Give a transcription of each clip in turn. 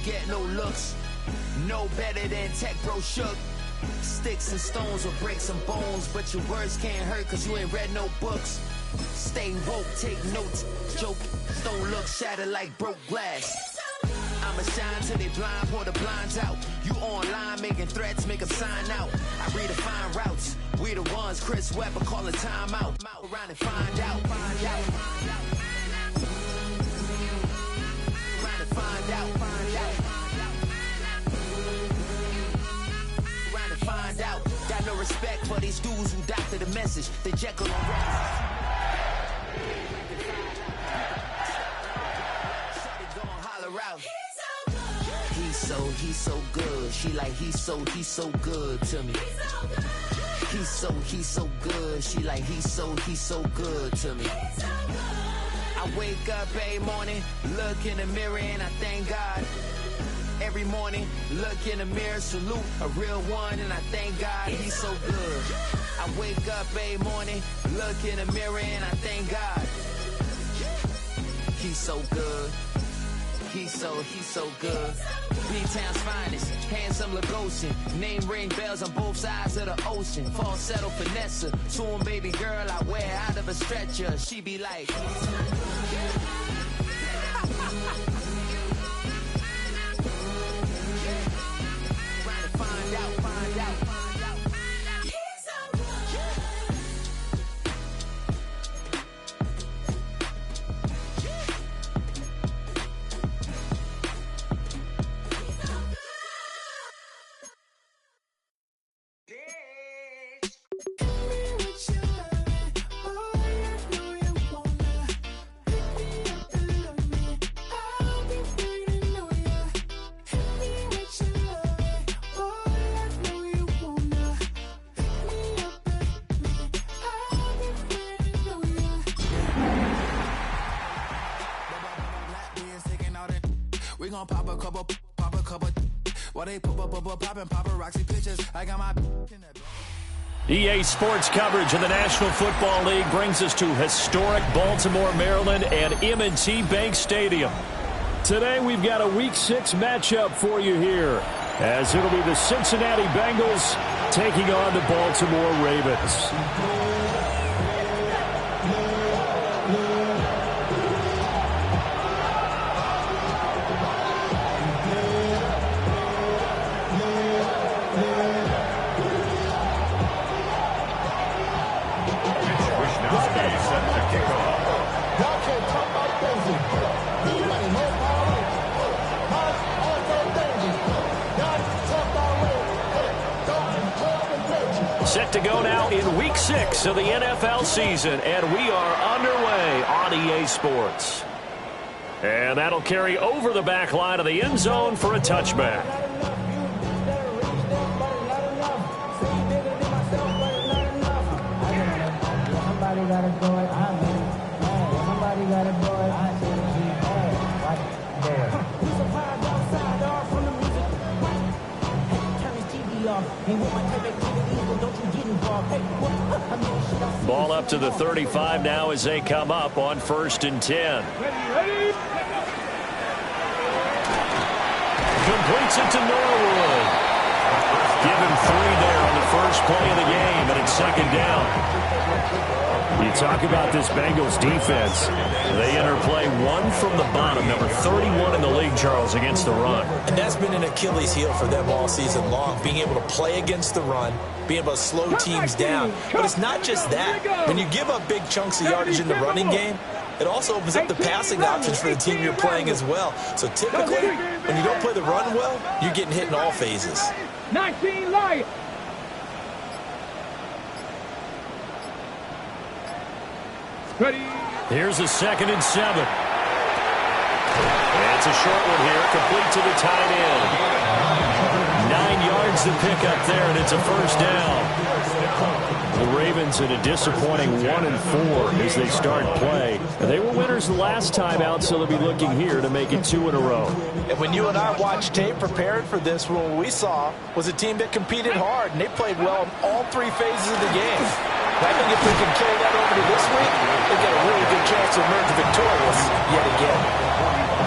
get no looks. No better than Tech Bro Shook. Sticks and stones will break some bones, but your words can't hurt cause you ain't read no books. Stay woke, take notes, joke. Don't look shattered like broke glass. I'ma shine till they blind, pour the blinds out. You online making threats, make them sign out. I redefine routes. We the ones Chris Webber calling time out. Around and find out. Find out. Around and find out. Find out. Around and find out. Got no respect for these dudes who doctor the message. They Jekyll and Hyde. He's so good. She like he's so good to me. He's so good. She like he's so good to me. I wake up every morning, look in the mirror and I thank God. Every morning, look in the mirror, salute a real one and I thank God he's so good. I wake up every morning, look in the mirror and I thank God. He's so good. He's so good. B-Town's finest, handsome Lagosian. Name ring bells on both sides of the ocean. Falsetto finesse, soon baby girl I wear out of a stretcher. She be like trying to find out. We gon' pop a couple. While they poppin' paparazzi pictures. I got my EA Sports coverage of the National Football League brings us to historic Baltimore, Maryland and M&T Bank Stadium. Today we've got a Week 6 matchup for you here, as it'll be the Cincinnati Bengals taking on the Baltimore Ravens. Set to go now in Week 6 of the NFL season, and we are underway on EA Sports. And that'll carry over the back line of the end zone for a touchback. Ball up to the 35 now as they come up on 1st and 10. Completes it to Norwood. Give him 3 there on the first play of the game, and it's 2nd down. You talk about this Bengals defense. They interplay one from the bottom, number 31 in the league, Charles, against the run. And that's been an Achilles heel for them all season long, being able to play against the run, being able to slow teams down. But it's not just that. When you give up big chunks of yardage in the running game, it also opens up the passing options for the team you're playing as well. So typically, when you don't play the run well, you're getting hit in all phases. 19 light. Here's a 2nd and 7. And it's a short one here, complete to the tight end. 9 yards to pick up there, and it's a 1st down. The Ravens in a disappointing 1-4 as they start play. They were winners the last time out, so they'll be looking here to make it 2 in a row. And when you and I watched tape prepared for this, what we saw was a team that competed hard, and they played well in all 3 phases of the game. I think if they can carry that over to this week, they've got a really good chance to emerge victorious yet again.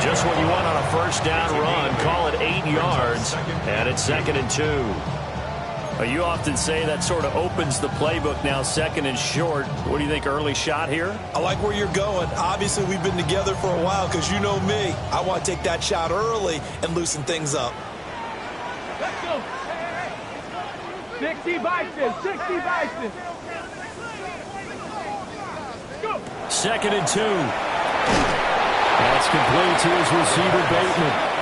Just what you want on a first down run. Call it 8 yards, and it's 2nd and 2. You often say that sort of opens the playbook now, 2nd and short. What do you think, early shot here? I like where you're going. Obviously, we've been together for a while because you know me. I want to take that shot early and loosen things up. Let's go. 60 Bison. 60 Bison. Go. 2nd and 2. That's complete to his receiver, Bateman.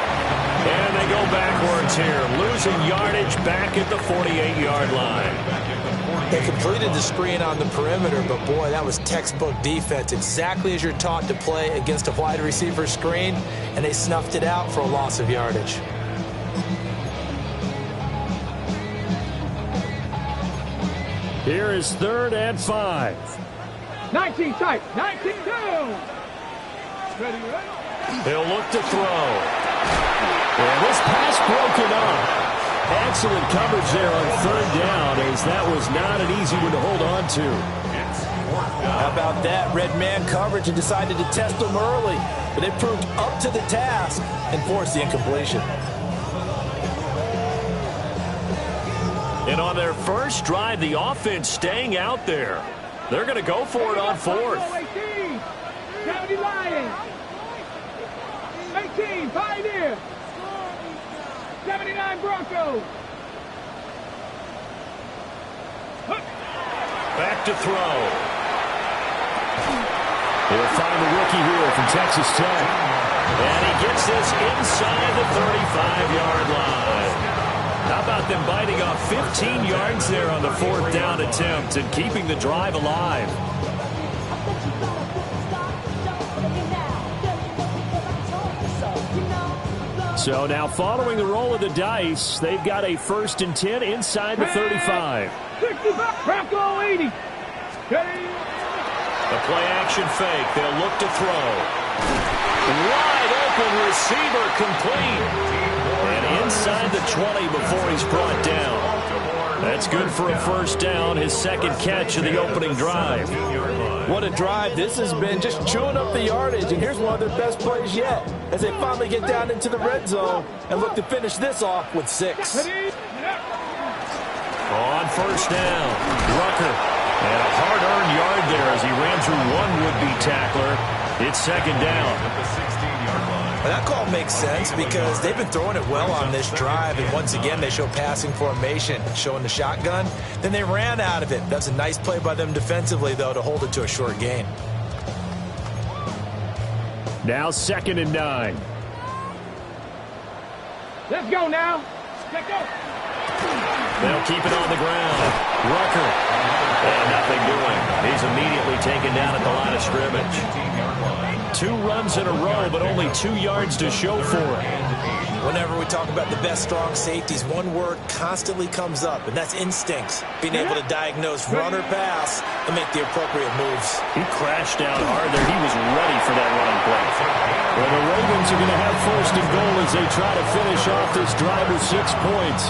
And they go backwards here, losing yardage back at the 48-yard line. They completed the screen on the perimeter, but boy, that was textbook defense. Exactly as you're taught to play against a wide receiver screen, and they snuffed it out for a loss of yardage. Here is 3rd and 5. 19 tight. 19 down. Ready, ready. He'll look to throw. And this pass broken up. Excellent coverage there on 3rd down, as that was not an easy one to hold on to. How about that? Red man coverage and decided to test them early, but it proved up to the task and forced the incompletion. And on their first drive, the offense staying out there. They're going to go for it on 4th. 18. 70 Lions. 18 Pioneer. 79 Broncos. Back to throw. He'll find the rookie here from Texas Tech. And he gets this inside the 35-yard line. How about them biting off 15 yards there on the 4th down attempt and keeping the drive alive? So now following the roll of the dice, they've got a 1st and 10 inside the 35. 65 Bronco 80. The play action fake. They'll look to throw. Wide open receiver complete. And inside the 20 before he's brought down. That's good for a 1st down, his 2nd catch of the opening drive. What a drive this has been, just chewing up the yardage. And here's one of their best plays yet as they finally get down into the red zone and look to finish this off with 6. On 1st down, Rucker. And a hard-earned yard there as he ran through one would-be tackler. It's 2nd down. That call makes sense because they've been throwing it well on this drive, and once again they show passing formation, showing the shotgun. Then they ran out of it. That's a nice play by them defensively, though, to hold it to a short gain. Now 2nd and 9. Let's go now. Let's go. They'll keep it on the ground. Rucker. And nothing doing. He's immediately taken down at the line of scrimmage. 2 runs in a row, but only 2 yards to show for it. Whenever we talk about the best strong safeties, one word constantly comes up, and that's instincts. Being able to diagnose run or pass and make the appropriate moves. He crashed down hard there. He was ready for that running play. Well, the Ravens are going to have 1st and goal as they try to finish off this drive with 6 points.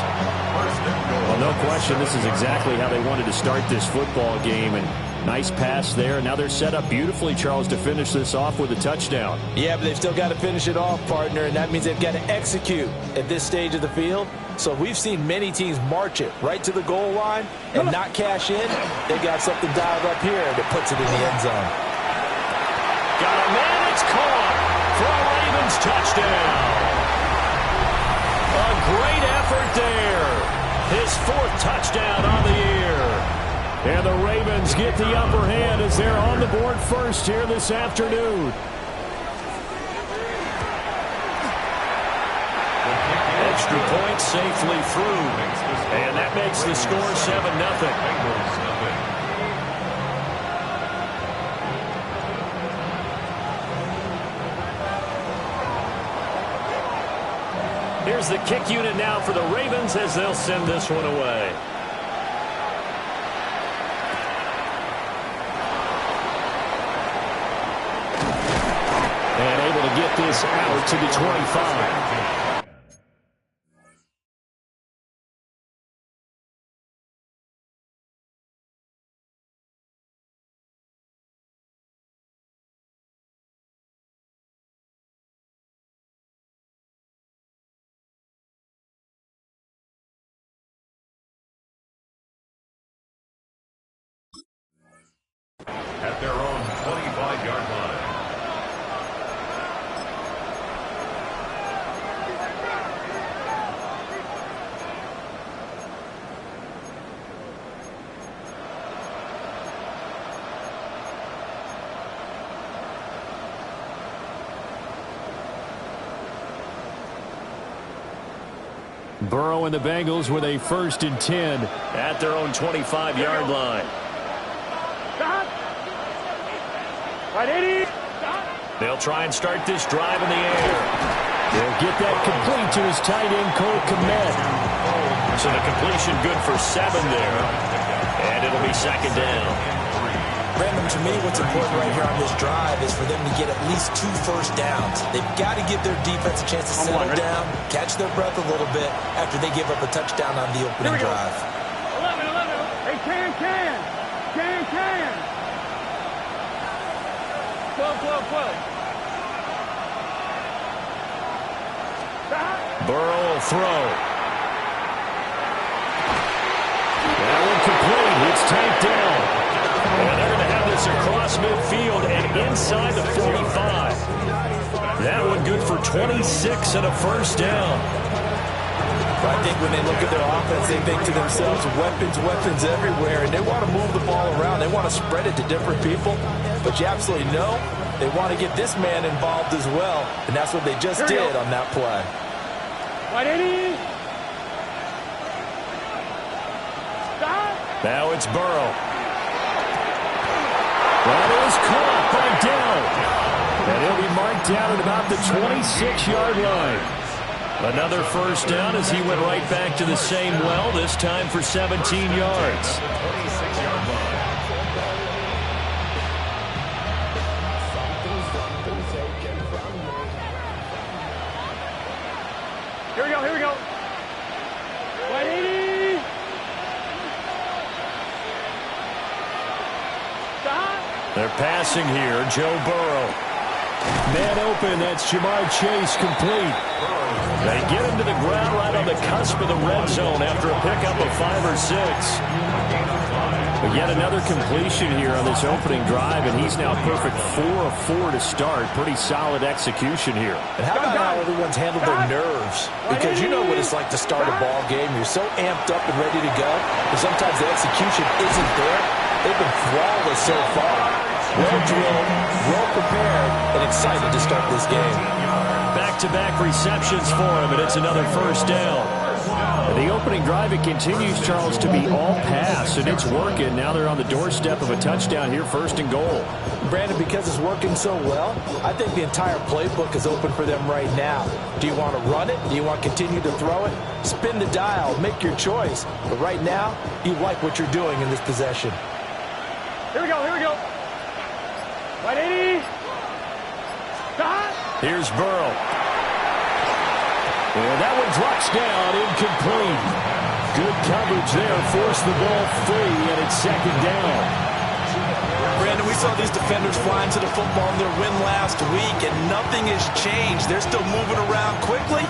Well, no question, this is exactly how they wanted to start this football game, and nice pass there. Now they're set up beautifully, Charles, to finish this off with a touchdown. Yeah, but they've still got to finish it off, partner, and that means they've got to execute at this stage of the field. So we've seen many teams march it right to the goal line and not cash in. They got something dialed up here that puts it in the end zone. Got a man, it's caught for a Ravens touchdown. A great effort there. His 4th touchdown on the year. And the Ravens get the upper hand as they're on the board first here this afternoon. Extra point safely through. And that makes the score 7-0. Here's the kick unit now for the Ravens as they'll send this one away. And able to get this out to the 25. at their own 25-yard line. Burrow and the Bengals with a 1st and 10 at their own 25-yard line. They'll try and start this drive in the air. They'll get that complete to his tight end, Cole Kmet. So the completion good for 7 there. And it'll be 2nd down. Brandon, to me, what's important right here on this drive is for them to get at least 2 first downs. They've got to give their defense a chance to settle down, catch their breath a little bit after they give up a touchdown on the opening drive. 11. Hey, can. 12. Burrow will throw. That one complete. It's tanked down. And they're going to have this across midfield and inside the 45. That one good for 26 and a 1st down. But I think when they look at their offense, they think to themselves, weapons everywhere, and they want to move the ball around. They want to spread it to different people. But you absolutely know they want to get this man involved as well, and that's what they just did on that play. Now it's Burrow. That is caught by Dell. And he'll be marked down at about the 26-yard line. Another 1st down as he went right back to the same well, this time for 17 yards. Here we go. 180. They're passing here. Joe Burrow. Man open. That's Jamar Chase complete. They get him to the ground right on the cusp of the red zone after a pickup of 5 or 6. But yet another completion here on this opening drive, and he's now perfect 4 of 4 to start. Pretty solid execution here. And how about how everyone's handled their nerves? Because you know what it's like to start a ball game. You're so amped up and ready to go, but sometimes the execution isn't there. They've been flawless so far. Well drilled, well prepared, and excited to start this game. Back-to-back receptions for him, and it's another 1st down. And the opening drive, it continues, Charles, to be all pass, and it's working. Now they're on the doorstep of a touchdown here, 1st and goal. Brandon, because it's working so well, I think the entire playbook is open for them right now. Do you want to run it? Do you want to continue to throw it? Spin the dial, make your choice. But right now, you like what you're doing in this possession. Here we go. 180. Here's Burrow. And that one drops down, incomplete. Good coverage there, forced the ball free, and it's 2nd down. Brandon, we saw these defenders flying to the football in their win last week, and nothing has changed. They're still moving around quickly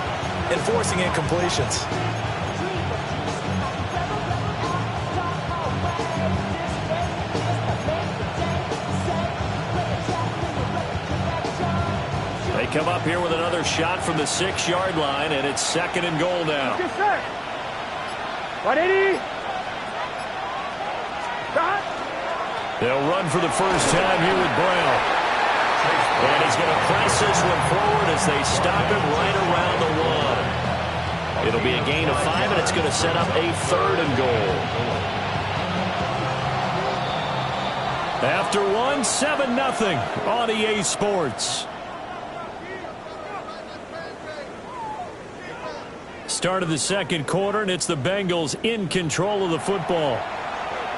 and forcing incompletions. They come up here with another shot from the 6-yard line, and it's 2nd and goal now. 180. They'll run for the 1st time here with Brown. And he's going to press this one forward as they stop him right around the 1. It'll be a gain of 5, and it's going to set up a 3rd and goal. After 1, 7-0 on EA Sports. Start of the 2nd quarter, and it's the Bengals in control of the football,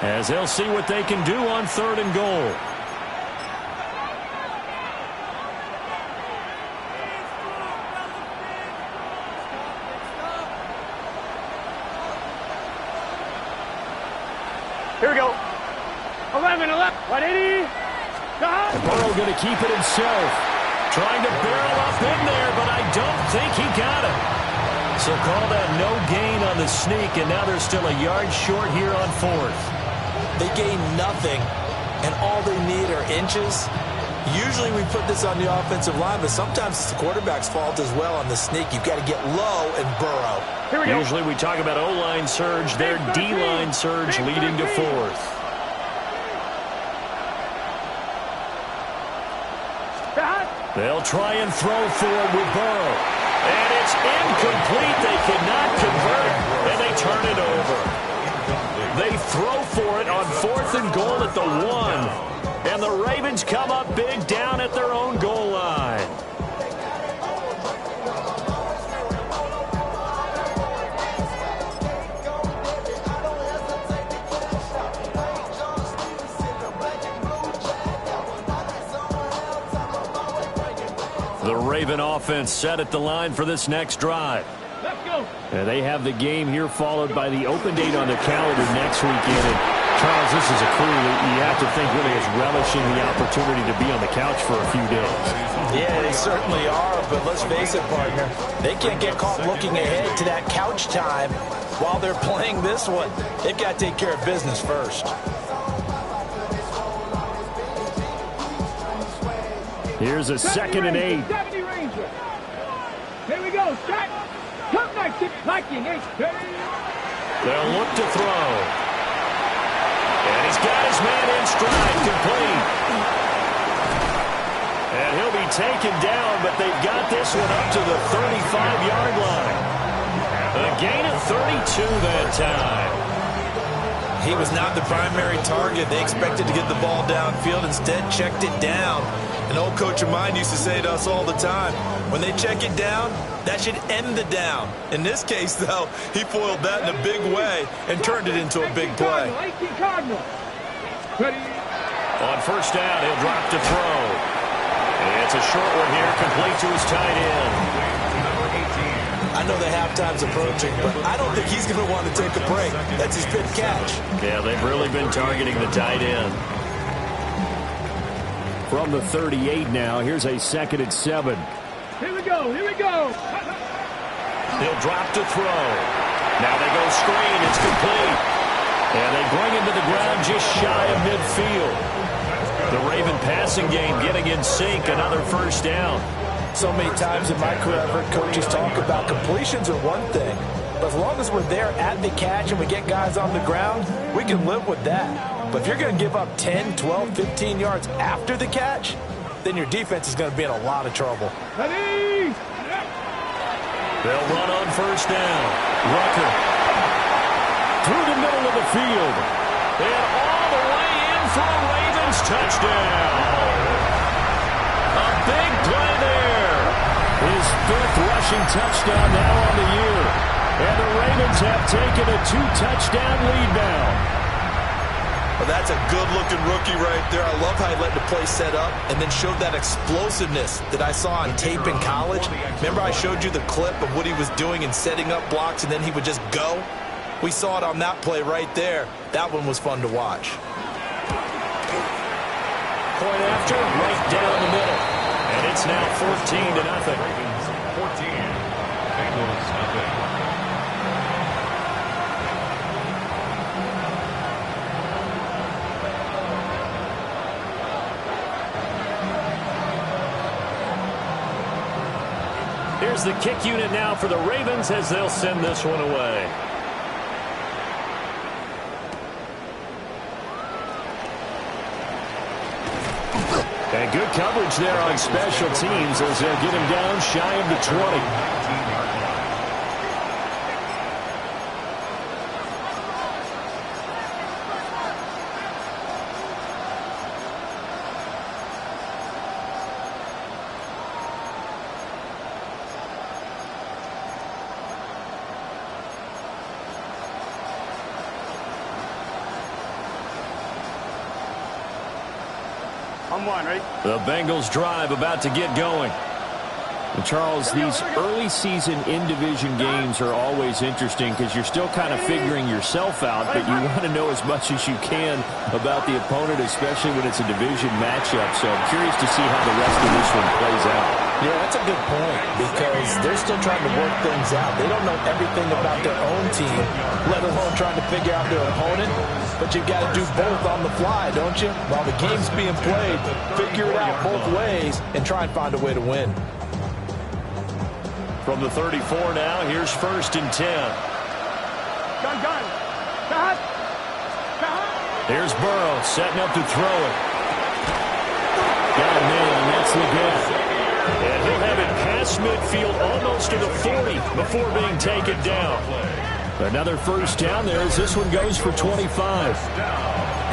as they'll see what they can do on 3rd and goal. Here we go. 11. 180. Burrow going to keep it himself. Trying to barrel up in there, but I don't think he got it. So call that no gain on the sneak, and now they're still a yard short here on 4th. They gained nothing and all they need are inches. Usually we put this on the offensive line, but sometimes it's the quarterback's fault as well on the sneak. You've got to get low and burrow. Usually we talk about O-line surge, their D-line surge leading to fourth. They'll try and throw for it with Burrow. And it's incomplete. They cannot convert, and they turn it over. They throw for it on 4th and goal at the 1. And the Ravens come up big down at their own goal line. The Raven offense set at the line for this next drive. Let's go. And they have the game here followed by the open date on the calendar next weekend. And Charles, this is a crew that you have to think really is relishing the opportunity to be on the couch for a few days. Yeah, they certainly are, but let's face it, partner. They can't get caught looking ahead to that couch time while they're playing this one. They've got to take care of business first. Here's a 2nd and 8. 70 Ranger. Here we go. Start. Come back. Liking. They'll look to throw. And he's got his man in stride, complete. And he'll be taken down, but they've got this one up to the 35-yard line. A gain of 32 that time. He was not the primary target. They expected to get the ball downfield. Instead, checked it down. An old coach of mine used to say to us all the time, when they check it down, that should end the down. In this case, though, he foiled that in a big way and turned it into a big play. On 1st down, he'll drop to throw. It's a short one here, complete to his tight end. I know the halftime's approaching, but I don't think he's going to want to take a break. That's his 5th catch. Yeah, they've really been targeting the tight end. From the 38 now, here's a 2nd and 7. Here we go. Here we go. He'll drop to throw. Now they go screen. It's complete. And they bring him to the ground just shy of midfield. The Raven passing game getting in sync. Another 1st down. So many times in my career, I've heard coaches talk about completions are one thing. But as long as we're there at the catch and we get guys on the ground, we can live with that. But if you're going to give up 10, 12, 15 yards after the catch, then your defense is going to be in a lot of trouble. Ready? They'll run on 1st down. Rucker through the middle of the field. And all the way in for a Ravens touchdown. A big play there. His 5th rushing touchdown now on the year. And the Ravens have taken a 2-touchdown lead now. Well, that's a good-looking rookie right there. I love how he let the play set up and then showed that explosiveness that I saw on tape in college. Remember I showed you the clip of what he was doing and setting up blocks, and then he would just go? We saw it on that play right there. That one was fun to watch. Point after, right down the middle. And it's now 14-0. 14. Bengals nothing. Here's the kick unit now for the Ravens as they'll send this one away. And good coverage there on special teams as they'll get him down shy of the 20. I'm one, right? The Bengals drive about to get going. And Charles, these early season in-division games are always interesting because you're still kind of figuring yourself out, but you want to know as much as you can about the opponent, especially when it's a division matchup. So I'm curious to see how the rest of this one plays out. Yeah, that's a good point because they're still trying to work things out. They don't know everything about their own team, let alone trying to figure out their opponent. But you've got to do both on the fly, don't you? While the game's being played, figure it out both ways and try and find a way to win. From the 34 now, here's 1st and 10. Gun. Cut. Here's Burrow setting up to throw it. Got a man, that's the get. And he'll have it past midfield almost to the 40 before being taken down. Another 1st down there as this one goes for 25.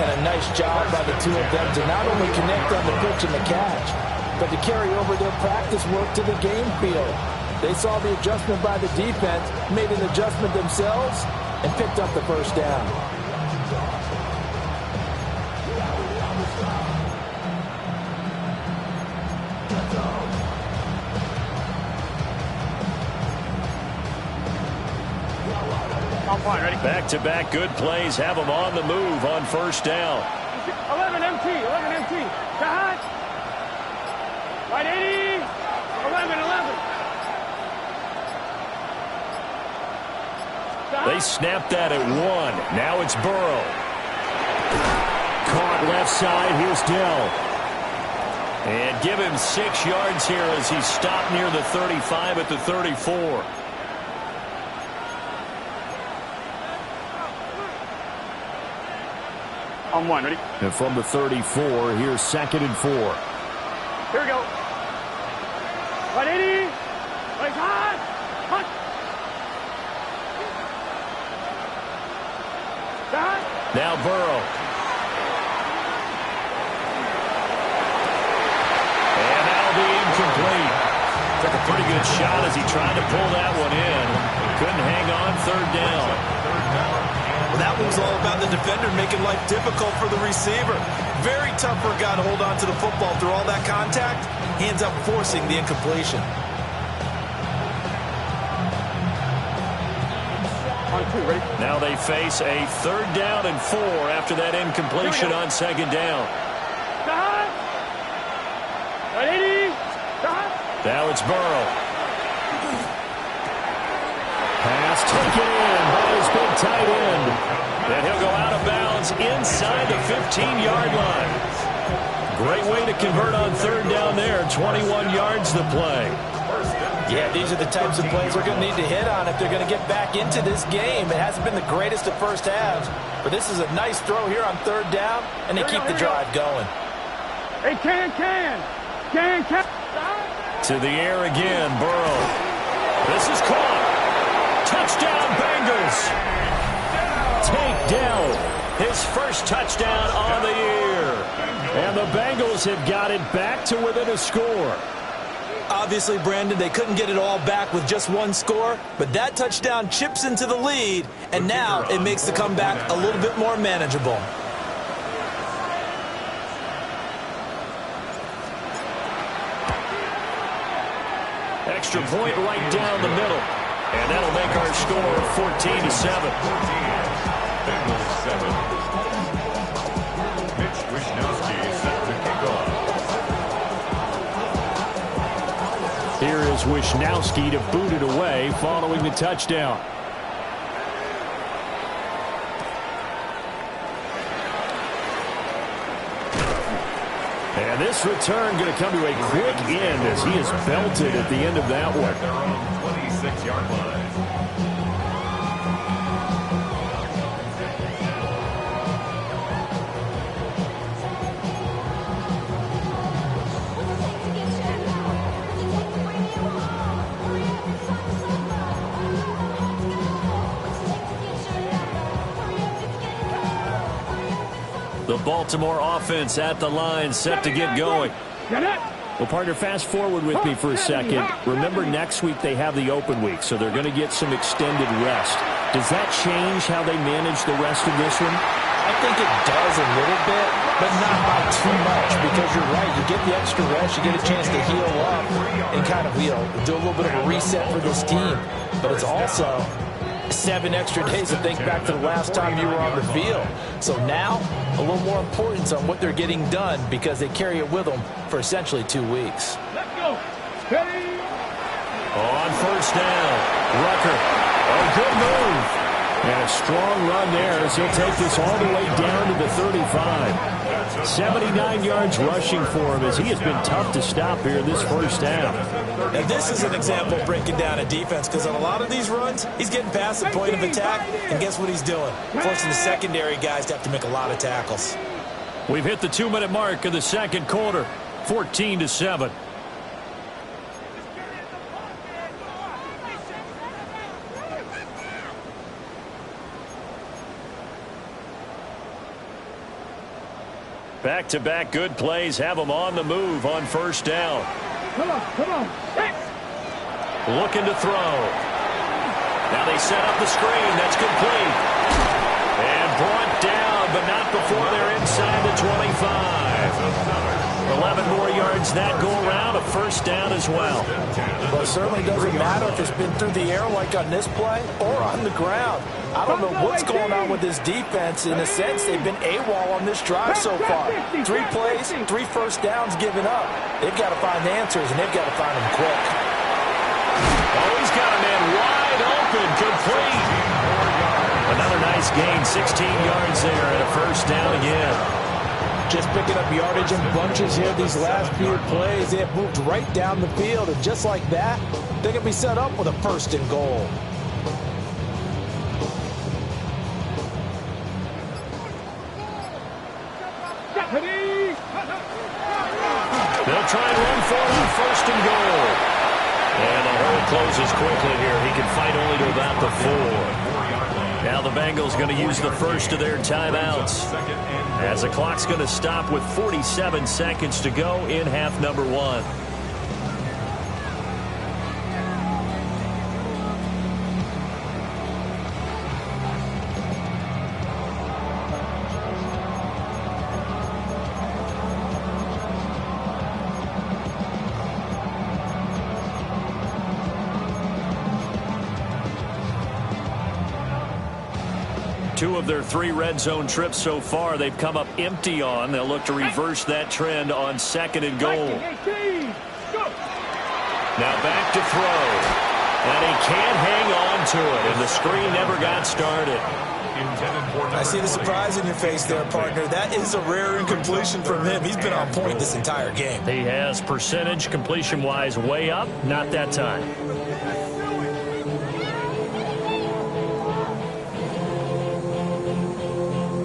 And a nice job by the two of them to not only connect on the pitch and the catch, but to carry over their practice work to the game field. They saw the adjustment by the defense, made an adjustment themselves, and picked up the 1st down. Back-to-back good plays have them on the move on 1st down. 11 MT. Cut. Right 80. 11. They snapped that at 1. Now it's Burrow. Caught left side. Here's Dell. And give him 6 yards here as he stopped near the 35 at the 34. On 1, ready? And from the 34, here's 2nd and 4. Here we go. Right 80. Right hot. Now Burrow. And that'll be incomplete. Took a pretty good shot as he tried to pull that one in. Couldn't hang on 3rd down. Well, that one's all about the defender making life difficult for the receiver. Very tough for a guy to hold on to the football through all that contact. He ends up forcing the incompletion. Now they face a 3rd down and 4 after that incompletion on 2nd down. Now it's Burrow. Pass taken in by his big tight end. And he'll go out of bounds inside the 15-yard line. Great way to convert on 3rd down there. 21 yards the play. Yeah, these are the types of plays we're going to need to hit on if they're going to get back into this game. It hasn't been the greatest of first halves, but this is a nice throw here on 3rd down, and they keep the drive going. Hey, can. To the air again, Burrow. This is caught. Touchdown, Bengals. Takedown. His 1st touchdown on the year. And the Bengals have got it back to within a score. Obviously, Brandon, they couldn't get it all back with just 1 score, but that touchdown chips into the lead, and now it makes the comeback a little bit more manageable. Extra point right down the middle. And that'll make our score 14-7. Bengals 7. Mitch Wishnowsky set to kick off. Here is Wishnowsky to boot it away following the touchdown. And this return going to come to a quick end as he is belted at the end of that one. At their own 26-yard line. The Baltimore offense at the line, set to get going. Well, partner, fast forward with me for a second. Remember, next week they have the open week, so they're going to get some extended rest. Does that change how they manage the rest of this one? I think it does a little bit, but not by too much, because you're right. You get the extra rest, you get a chance to heal up and kind of, do a little bit of a reset for this team. But it's also 7 extra days to think back to the last time you were on the field. So now, a little more importance on what they're getting done, because they carry it with them for essentially 2 weeks. Let's go. Ready? On first down, Rucker. A good move. And a strong run there as he'll take this all the way down to the 35. 79 yards rushing for him as he has been tough to stop here this first half. And this is an example of breaking down a defense, because on a lot of these runs, he's getting past the point of attack, and guess what he's doing? Forcing the secondary guys to have to make a lot of tackles. We've hit the 2-minute mark of the second quarter, 14-7. Back-to-back good plays have them on the move on first down. Come on. Looking to throw. Now they set up the screen. That's complete. And brought down, but not before they're inside the 25. 11 more yards that go around, a first down as well. Well, it certainly doesn't matter if it's been through the air like on this play or on the ground. I don't know what's going on with this defense. In a sense, they've been AWOL on this drive so far. 3 plays, 3 first downs given up. They've got to find the answers, and they've got to find them quick. Oh, he's got a man wide open, complete. Another nice gain, 16 yards there, and a first down again. Just picking up yardage in bunches here these last few plays. They have moved right down the field, and just like that, they can be set up with a first and goal. They'll try and run for it, first and goal. And the hole closes quickly here. He can fight only to about the 4. Now the Bengals going to use the first of their timeouts, as the clock's going to stop with 47 seconds to go in half number 1. Two of their 3 red zone trips so far, they've come up empty on. They'll look to reverse that trend on second and goal. Now back to throw. And he can't hang on to it, and the screen never got started. I see the surprise in your face there, partner. That is a rare incompletion from him. He's been on point this entire game. He has percentage completion-wise way up, not that time.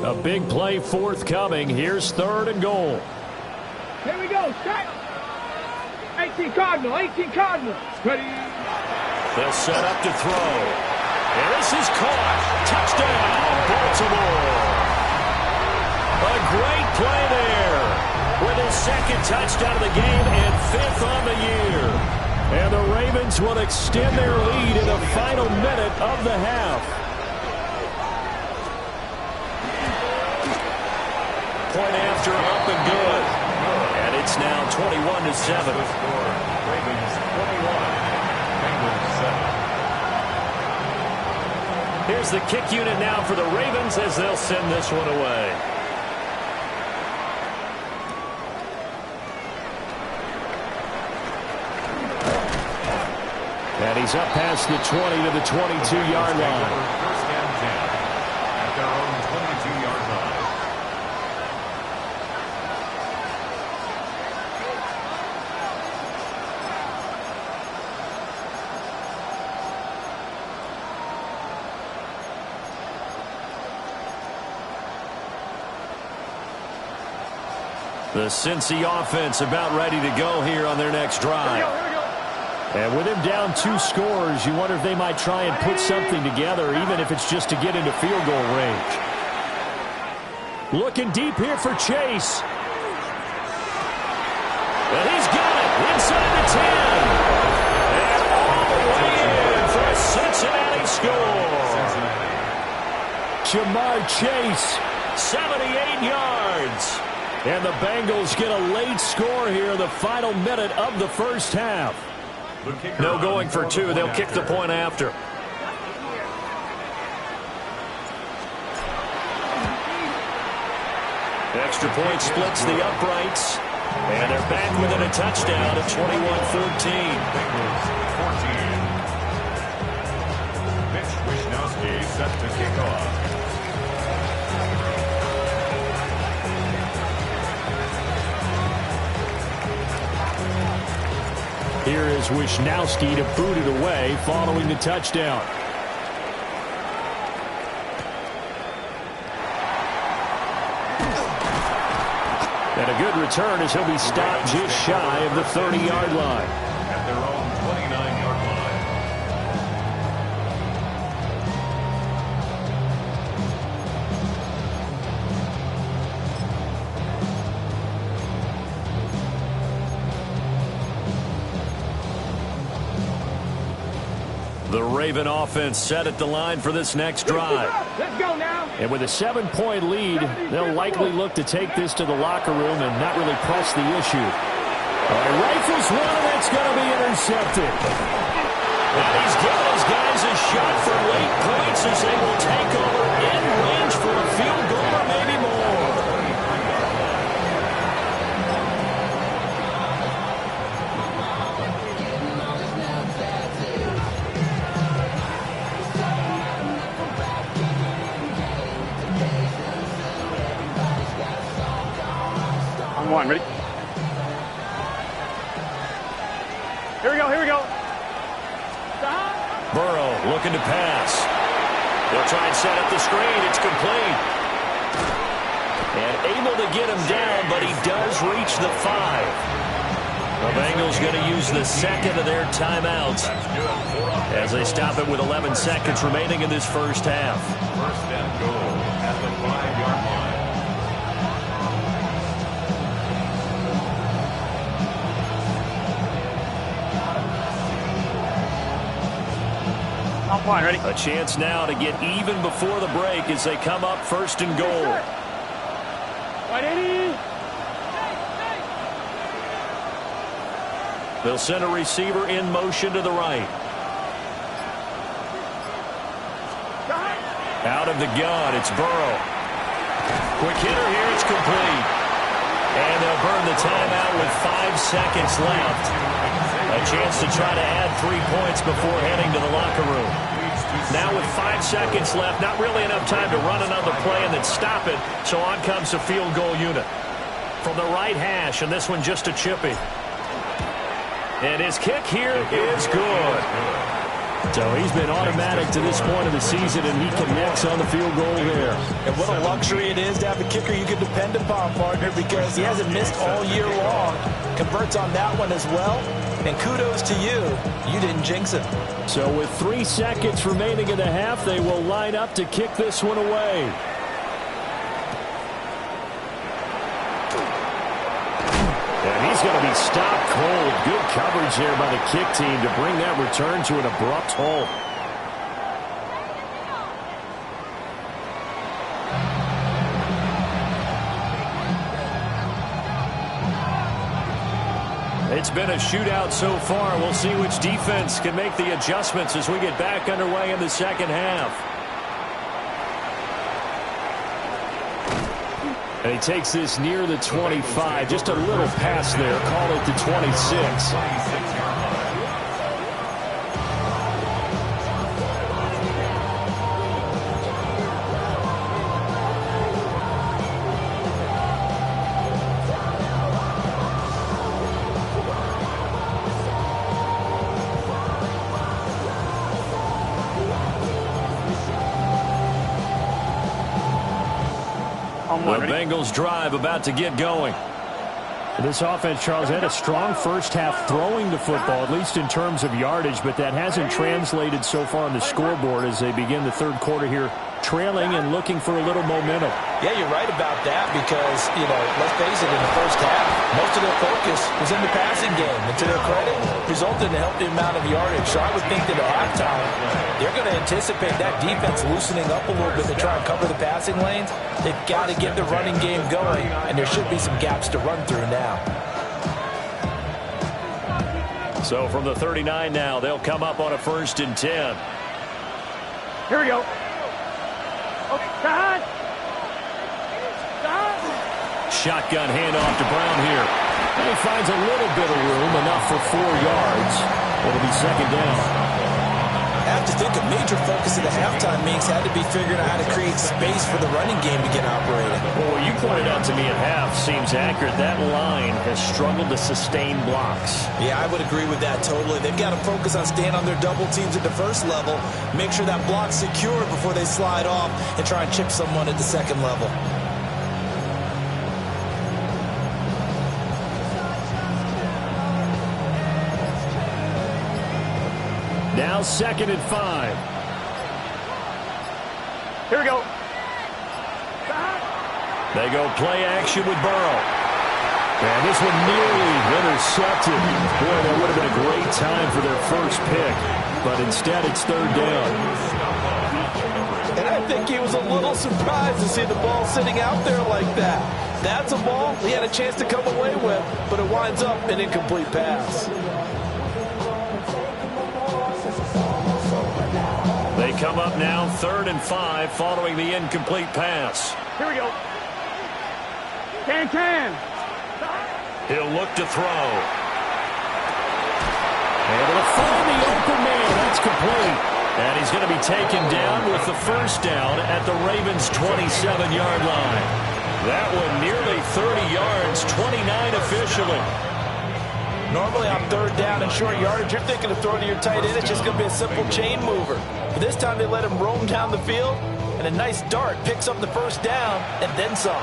A big play forthcoming. Here's third and goal. Here we go. Set. 18 Cardinal. Ready. They'll set up to throw. And this is caught. Touchdown, Baltimore. A great play there with his second touchdown of the game and 5th on the year. And the Ravens will extend their lead in the final minute of the half. Point after, up and good. And it's now 21-7. Ravens 21, Bengals 7. Here's the kick unit now for the Ravens as they'll send this one away. And he's up past the 20 to the 22-yard line. First and 10 at their own 22-yard line. The Cincy offense about ready to go here on their next drive. And with him down 2 scores, you wonder if they might try and put something together, even if it's just to get into field goal range. Looking deep here for Chase. And he's got it inside the 10. And all the way in for a Cincinnati score. Jamar Chase 78 yards. And the Bengals get a late score here in the final minute of the first half. No going for two. They'll kick the point after. Extra point splits the uprights. And they're back within a touchdown at 21-14. Bengals 14. Mitch Wishnowsky set to kick off. Here is Wishnowsky to boot it away following the touchdown. And a good return as he'll be stopped just shy of the 30-yard line. At their own 29-yard line. The Raven offense set at the line for this next drive. Let's go now. And with a 7-point lead, they'll likely look to take this to the locker room and not really press the issue. Rifles one, and it's going to be intercepted. And he's given his guys a shot for late points as they will take over in range for a field goal or maybe more. One, ready? Here we go, here we go. Burrow looking to pass. They'll try and set up the screen. It's complete. And able to get him down, but he does reach the 5. The Bengals going to use the second of their timeouts as they stop it with 11 seconds remaining in this first half. First and goal at the 5-yard line. One, ready? A chance now to get even before the break as they come up first and goal. 180. They'll send a receiver in motion to the right. Out of the gun, it's Burrow. Quick hitter here, it's complete. And they'll burn the timeout with 5 seconds left. A chance to try to add 3 points before heading to the locker room. Now with 5 seconds left, not really enough time to run another play and then stop it, so on comes the field goal unit. From the right hash, and this one just a chippy. And his kick here is good. So he's been automatic to this point of the season, and he connects on the field goal there. And what a luxury it is to have a kicker you can depend upon, partner, because he hasn't missed all year long. Converts on that one as well. And kudos to you. You didn't jinx it. So with 3 seconds remaining in the half, they will line up to kick this one away. And he's going to be stopped cold. Good coverage there by the kick team to bring that return to an abrupt halt. It's been a shootout so far. We'll see which defense can make the adjustments as we get back underway in the second half. And he takes this near the 25. Just a little pass there. Call it the 26. The Bengals drive about to get going. This offense, Charles, had a strong first half throwing the football, at least in terms of yardage, but that hasn't translated so far on the scoreboard as they begin the third quarter here trailing and looking for a little momentum. Yeah, you're right about that because, let's face it, in the first half, most of their focus was in the passing game. And to their credit, resulted in a healthy amount of yardage. So I would think that at halftime, they're going to anticipate that defense loosening up a little bit to try and cover the passing lanes. They've got to get the running game going, and there should be some gaps to run through now. So from the 39 now, they'll come up on a 1st and 10. Here we go. Shotgun handoff to Brown here. And he finds a little bit of room, enough for 4 yards. It'll be 2nd down. I have to think a major focus of the halftime meetings had to be figuring out how to create space for the running game to get operating. Well, what you pointed out to me at half seems accurate. That line has struggled to sustain blocks. Yeah, I would agree with that totally. They've got to focus on staying on their double teams at the first level, make sure that block's secured before they slide off, and try and chip someone at the second level. Now 2nd and 5. Here we go. They go play action with Burrow. And this one nearly intercepted. Boy, that would have been a great time for their first pick. But instead, it's 3rd down. And I think he was a little surprised to see the ball sitting out there like that. That's a ball he had a chance to come away with, but it winds up an incomplete pass. They come up now 3rd and 5 following the incomplete pass. Here we go. Can. He'll look to throw. Able to find the open man. That's complete. And he's going to be taken down with the 1st down at the Ravens' 27-yard line. That one nearly 30 yards, 29 officially. Normally on 3rd down and short yardage, you're thinking of throwing to your tight end. It's just going to be a simple chain mover. But this time they let him roam down the field, and a nice dart picks up the 1st down and then some.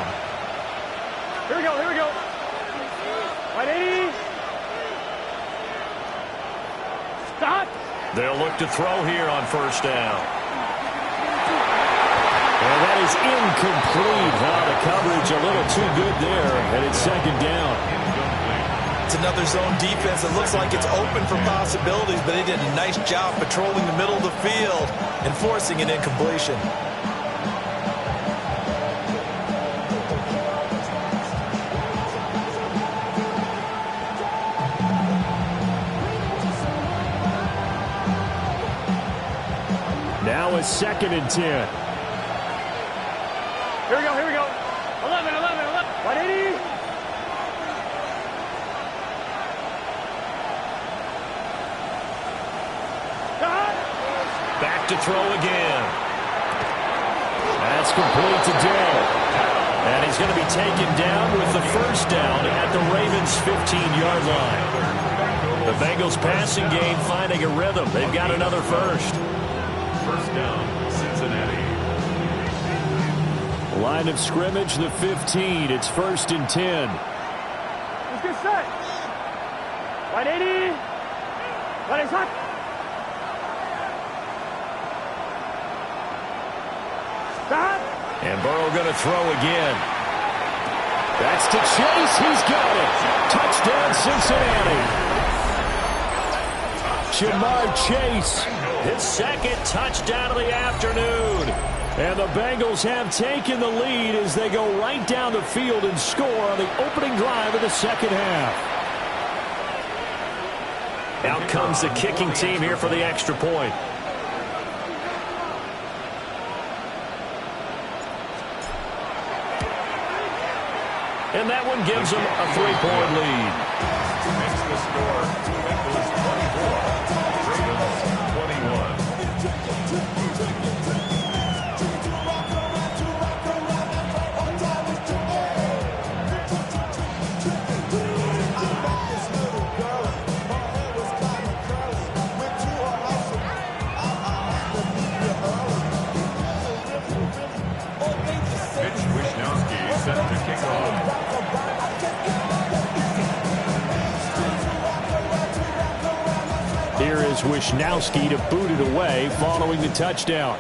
Here we go. 180. Stop. They'll look to throw here on 1st down. And that is incomplete. The coverage a little too good there, and it's 2nd down. It's another zone defense that looks like it's open for possibilities, but they did a nice job patrolling the middle of the field and forcing an incompletion. Now it's 2nd and 10. Here we go. 11. 180. Back to throw again. That's complete to Dell. And he's going to be taken down with the 1st down at the Ravens' 15-yard line. The Bengals passing game finding a rhythm. They've got another 1st. 1st down, Cincinnati. Line of scrimmage, the 15. It's 1st and 10. Let's get set. 180. What is hot? Stop. And Burrow going to throw again. That's to Chase. He's got it. Touchdown, Cincinnati. Jamar Chase, his 2nd touchdown of the afternoon. And the Bengals have taken the lead as they go right down the field and score on the opening drive of the 2nd half. Out comes the kicking team here for the extra point. And that one gives them a 3-point lead. Makes the score Bengals 21. Mitch Wishnowsky set to kick off. Here is Wishnowsky to boot it away following the touchdown.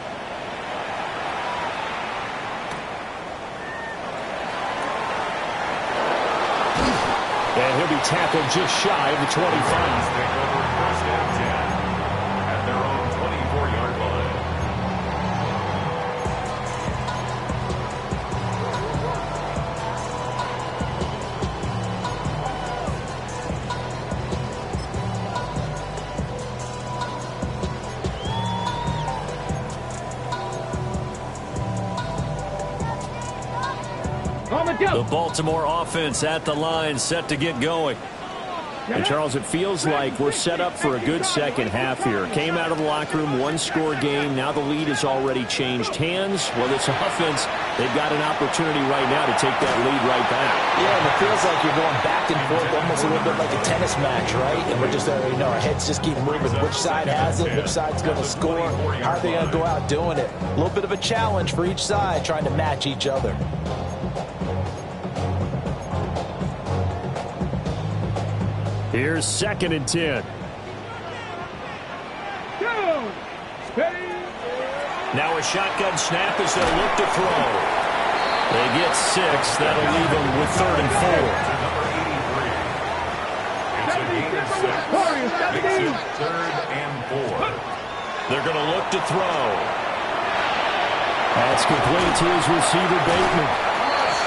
And he'll be tackled just shy of the 25. Take over first and 10 at their own 24-yard line. The Baltimore offense at the line, set to get going. And, Charles, it feels like we're set up for a good second half here. Came out of the locker room, one-score game. Now the lead has already changed hands. Well, this offense, they've got an opportunity right now to take that lead right back. Yeah, and it feels like you're going back and forth almost a little bit like a tennis match, right? And we're just, our heads just keep moving. Which side has it? Which side's going to score? How are they going to go out doing it? A little bit of a challenge for each side, trying to match each other. Here's 2nd and 10. Now a shotgun snap as they'll look to throw. They get 6. That'll leave them with 3rd and 4. It's a gain of 6. Makes it 3rd and 4. They're going to look to throw. That's complete to his receiver, Bateman.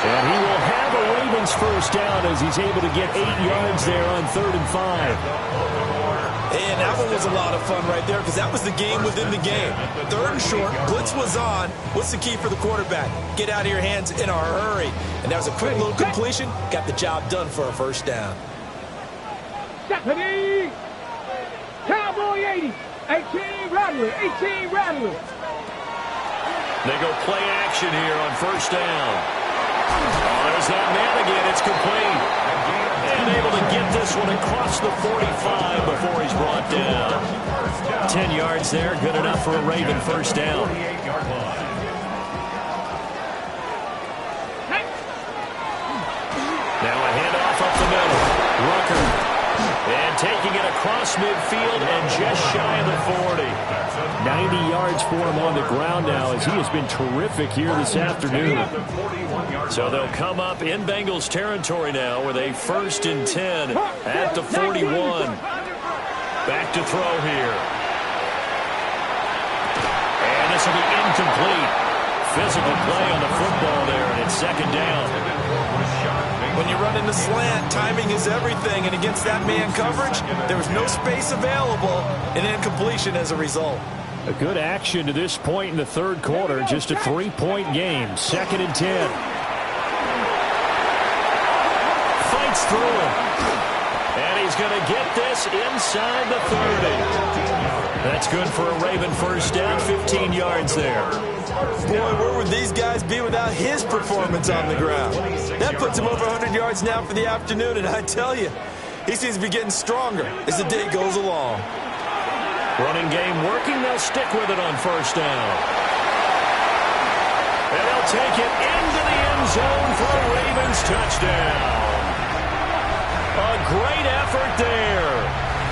And he will have a Ravens first down as he's able to get 8 yards there on 3rd and 5. And that one was a lot of fun right there because that was the game within the game. 3rd and short, blitz was on. What's the key for the quarterback? Get out of your hands in a hurry. And that was a quick little completion. Got the job done for a first down. Stephanie! Cowboy 80! 18 Rattler! 18 Rattler! They go play action here on first down. Oh, there's that man again. It's complete. And able to get this one across the 45 before he's brought down. 10 yards there. Good enough for a Raven first down. Now a handoff up the middle. Rucker. And taking it across midfield and just shy of the 40. 90 yards for him on the ground now as he has been terrific here this afternoon. So they'll come up in Bengals territory now with a 1st and 10 at the 41. Back to throw here. And this will be incomplete. Physical play on the football there, and it's 2nd down. When you run into slant, timing is everything, and against that man coverage, there was no space available, and incompletion as a result. A good action to this point in the 3rd quarter, just a 3-point game, 2nd and 10. Fights through it, and he's going to get this inside the 30. That's good for a Raven first down, 15 yards there. Boy, where would these guys be without his performance on the ground? That puts him over 100 yards now for the afternoon, and I tell you, he seems to be getting stronger as the day goes along. Running game working, they'll stick with it on first down. And they'll take it into the end zone for a Ravens touchdown. A great effort there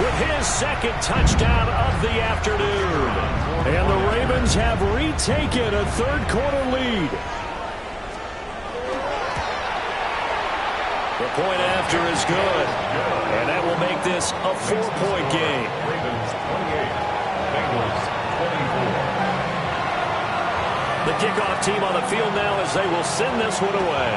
with his 2nd touchdown of the afternoon. And the Ravens have retaken a 3rd quarter lead. The point after is good. And that will make this a 4-point game. Ravens 28, Bengals 24. The kickoff team on the field now as they will send this one away.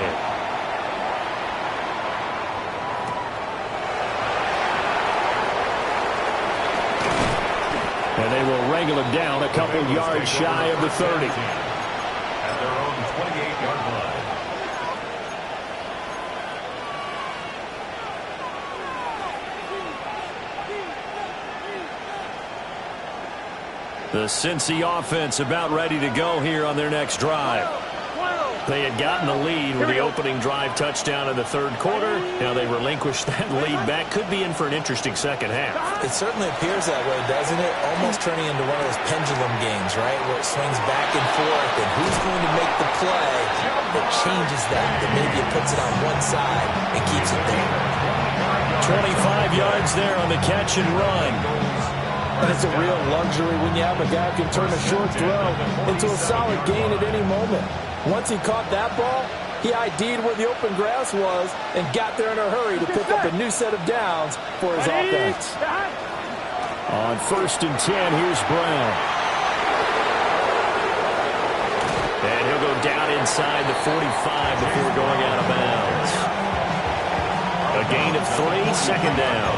And they will wrangle him down a couple yards shy of the 30. At their own 28-yard line. The Cincy offense about ready to go here on their next drive. They had gotten the lead with the opening drive touchdown in the 3rd quarter. Now they relinquished that lead back. Could be in for an interesting second half. It certainly appears that way, doesn't it? Almost turning into one of those pendulum games, right? Where it swings back and forth, and who's going to make the play that changes that maybe it puts it on one side and keeps it there. 25 yards there on the catch and run. And it's a real luxury when you have a guy who can turn a short throw into a solid gain at any moment. Once he caught that ball, He ID'd where the open grass was and got there in a hurry to pick up a new set of downs for his offense. On 1st and 10, here's Brown. And he'll go down inside the 45 before going out of bounds. A gain of 3, 2nd down.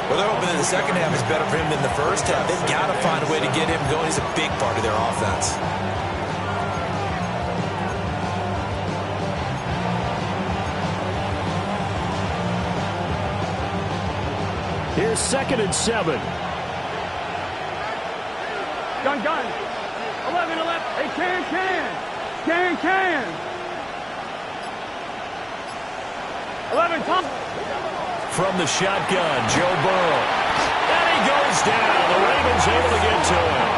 Well, they're hoping that the second half is better for him than the first half. They've got to find a way to get him going. He's a big part of their offense. Here's 2nd and 7. Gun. 11. Hey, can. 11, Tom. From the shotgun, Joe Burrow. And he goes down. The Ravens able to get to him.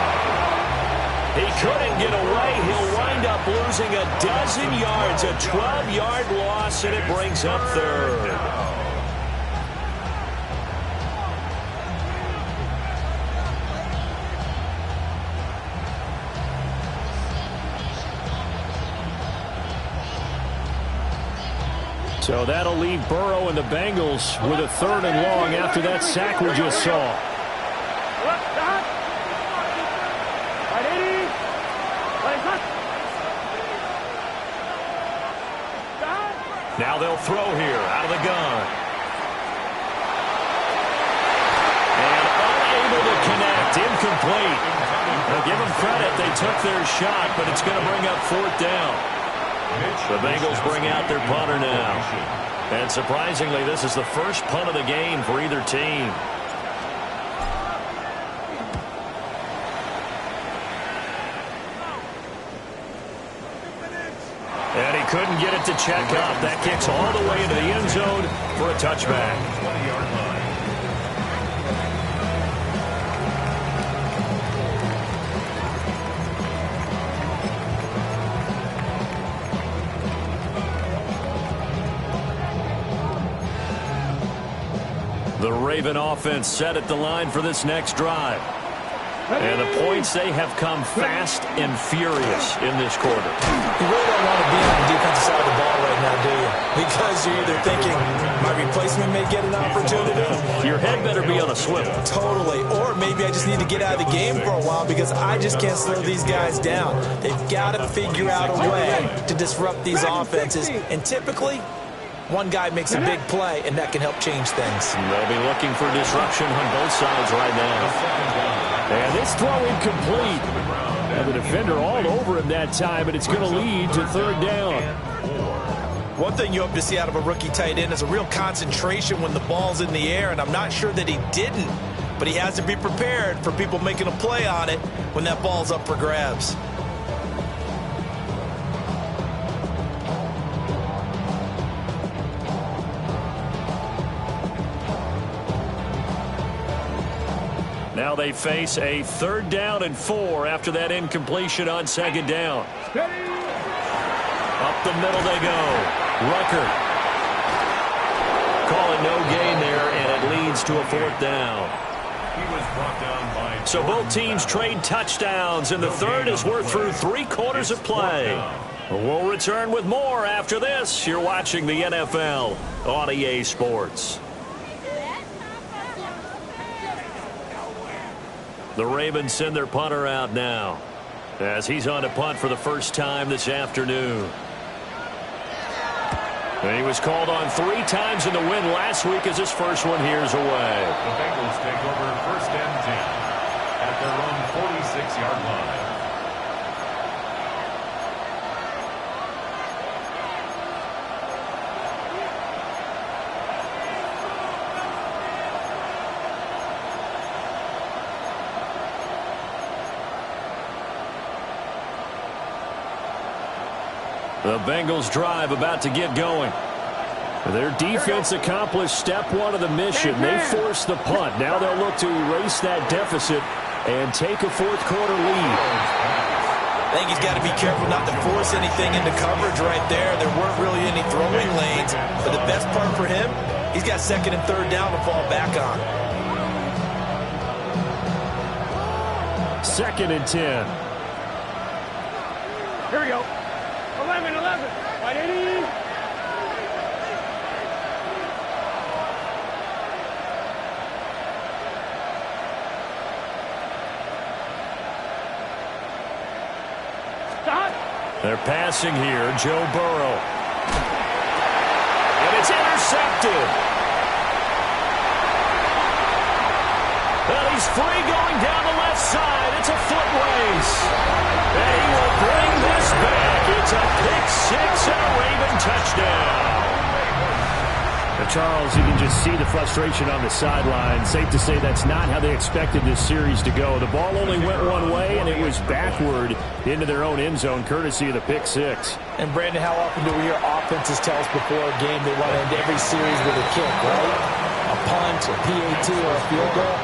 He couldn't get away. He'll wind up losing a dozen yards. A 12-yard loss, and it brings up 3rd. So that'll leave Burrow and the Bengals with a 3rd and long after that sack we just saw. Now they'll throw here out of the gun. And unable to connect. Incomplete. Now give them credit. They took their shot, but it's going to bring up 4th down. The Bengals bring out their punter now. And surprisingly, this is the first punt of the game for either team. And he couldn't get it to check up. That kicks all the way into the end zone for a touchback. 20-yard line. The Raven offense set at the line for this next drive. And the points, they have come fast and furious in this quarter. You really don't want to be on the defensive side of the ball right now, do you? Because you're either thinking, my replacement may get an opportunity. Your head better be on a swivel. Totally. Or maybe I just need to get out of the game for a while because I just can't slow these guys down. They've got to figure out a way to disrupt these offenses. And typically, one guy makes a big play, and that can help change things. They'll be looking for disruption on both sides right now. And this throw incomplete. And the defender all over him that time, and it's going to lead to 3rd down. One thing you hope to see out of a rookie tight end is a real concentration when the ball's in the air, and I'm not sure that he didn't, but he has to be prepared for people making a play on it when that ball's up for grabs. Now they face a 3rd down and 4 after that incompletion on 2nd down. Up the middle they go. Rucker. Calling no gain there, and it leads to a 4th down. He was brought down by... So both teams trade touchdowns, and the 3rd as we're through 3 quarters of play. We'll return with more after this. You're watching the NFL on EA Sports. The Ravens send their punter out now as he's on to punt for the first time this afternoon. And he was called on 3 times in the win last week as his first one here's away. The Bengals take over 1st and 10 at their own 46-yard line. The Bengals drive about to get going. Their defense accomplished step 1 of the mission. They forced the punt. Now they'll look to erase that deficit and take a 4th quarter lead. I think he's got to be careful not to force anything into coverage right there. There weren't really any throwing lanes. But the best part for him, he's got 2nd and 3rd down to fall back on. 2nd and 10. Here we go. 11. They're passing here, Joe Burrow. And it's intercepted. Well, he's free going down the left side. It's a foot race. And he will bring this back. It's a pick 6 and a Raven touchdown. Charles, you can just see the frustration on the sideline. Safe to say that's not how they expected this series to go. The ball only went one way, and it was backward into their own end zone, courtesy of the pick 6. And, Brandon, how often do we hear offenses tell us before a game they want to end every series with a kick, right? A punt, a PAT, or a field goal.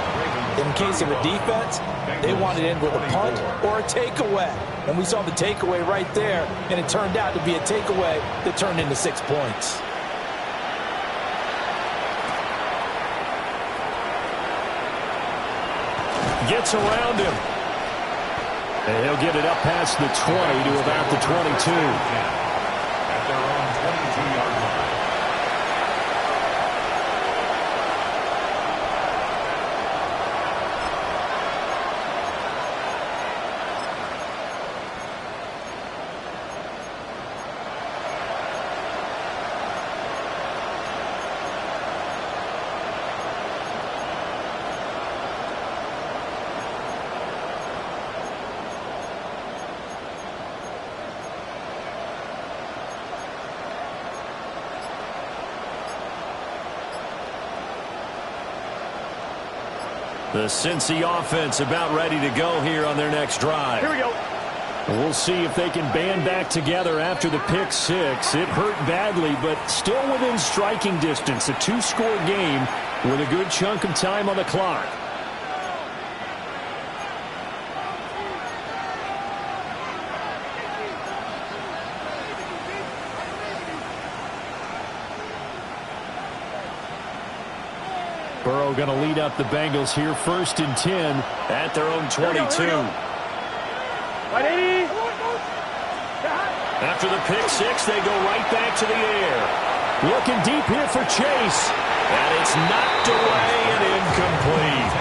In case of a defense, they want to end with a punt or a takeaway. And we saw the takeaway right there, and it turned out to be a takeaway that turned into 6 points. Gets around him. And he'll get it up past the 20 to about the 22. At their own 22-yard line. The Cincy offense about ready to go here on their next drive. Here we go. We'll see if they can band back together after the pick 6. It hurt badly, but still within striking distance. A 2-score game with a good chunk of time on the clock. Burrow going to lead up the Bengals here, 1st and 10 at their own 22. After the pick 6, they go right back to the air. Looking deep here for Chase. And it's knocked away and incomplete.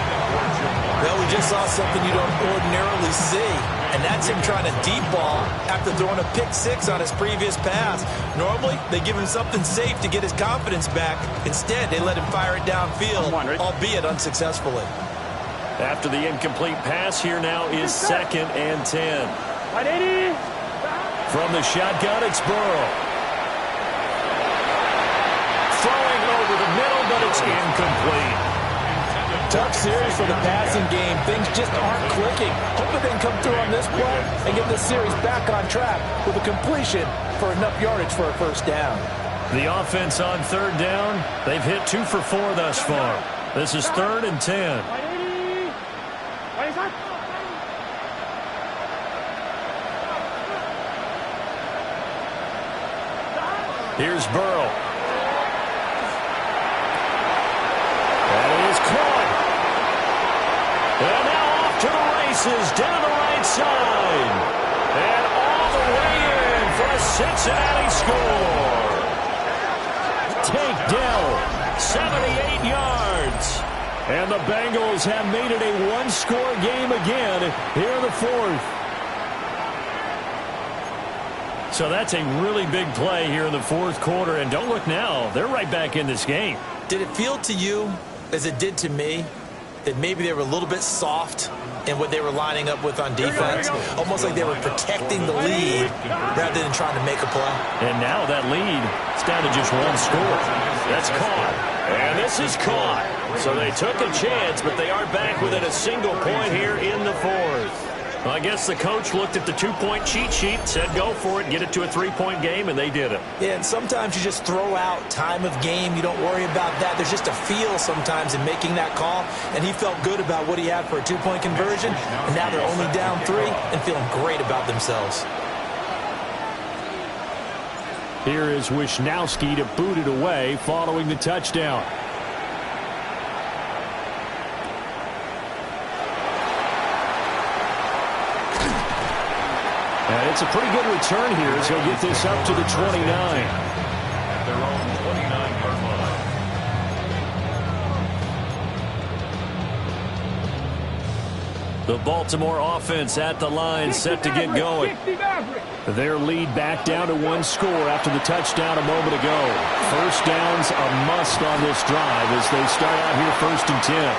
Well, we just saw something you don't ordinarily see, and that's him trying to deep ball after throwing a pick 6 on his previous pass. Normally, they give him something safe to get his confidence back. Instead, they let him fire it downfield, albeit unsuccessfully. After the incomplete pass, here now is 2nd and 10. From the shotgun, it's Burrow. Throwing over the middle, but it's incomplete. Tough series for the passing game. Things just aren't clicking. Hoping they can come through on this play and get this series back on track with a completion for enough yardage for a 1st down. The offense on 3rd down, they've hit 2 for 4 thus far. This is 3rd and 10. Here's Burrow. And it is caught. And now off to the races, down the right side. And all the way in for a Cincinnati score. Takedown, 78 yards. And the Bengals have made it a 1-score game again here in the 4th. So that's a really big play here in the 4th quarter. And don't look now, they're right back in this game. Did it feel to you, as it did to me, that maybe they were a little bit soft in what they were lining up with on defense? Almost like they were protecting the lead rather than trying to make a play. And now that lead is down to just 1 score. That's caught. And this is caught. So they took a chance, but they are back within a single point here in the 4th. Well, I guess the coach looked at the 2-point cheat sheet, said go for it, get it to a 3-point game, and they did it. Yeah, and sometimes you just throw out time of game. You don't worry about that. There's just a feel sometimes in making that call, and he felt good about what he had for a 2-point conversion, and now they're only down 3 and feeling great about themselves. Here is Wisnowski to boot it away following the touchdown. And it's a pretty good return here as he'll get this up to the 29. At their own 29-yard line. The Baltimore offense at the line, set to get going. Their lead back down to one score after the touchdown a moment ago. First down's a must on this drive as they start out here 1st and 10.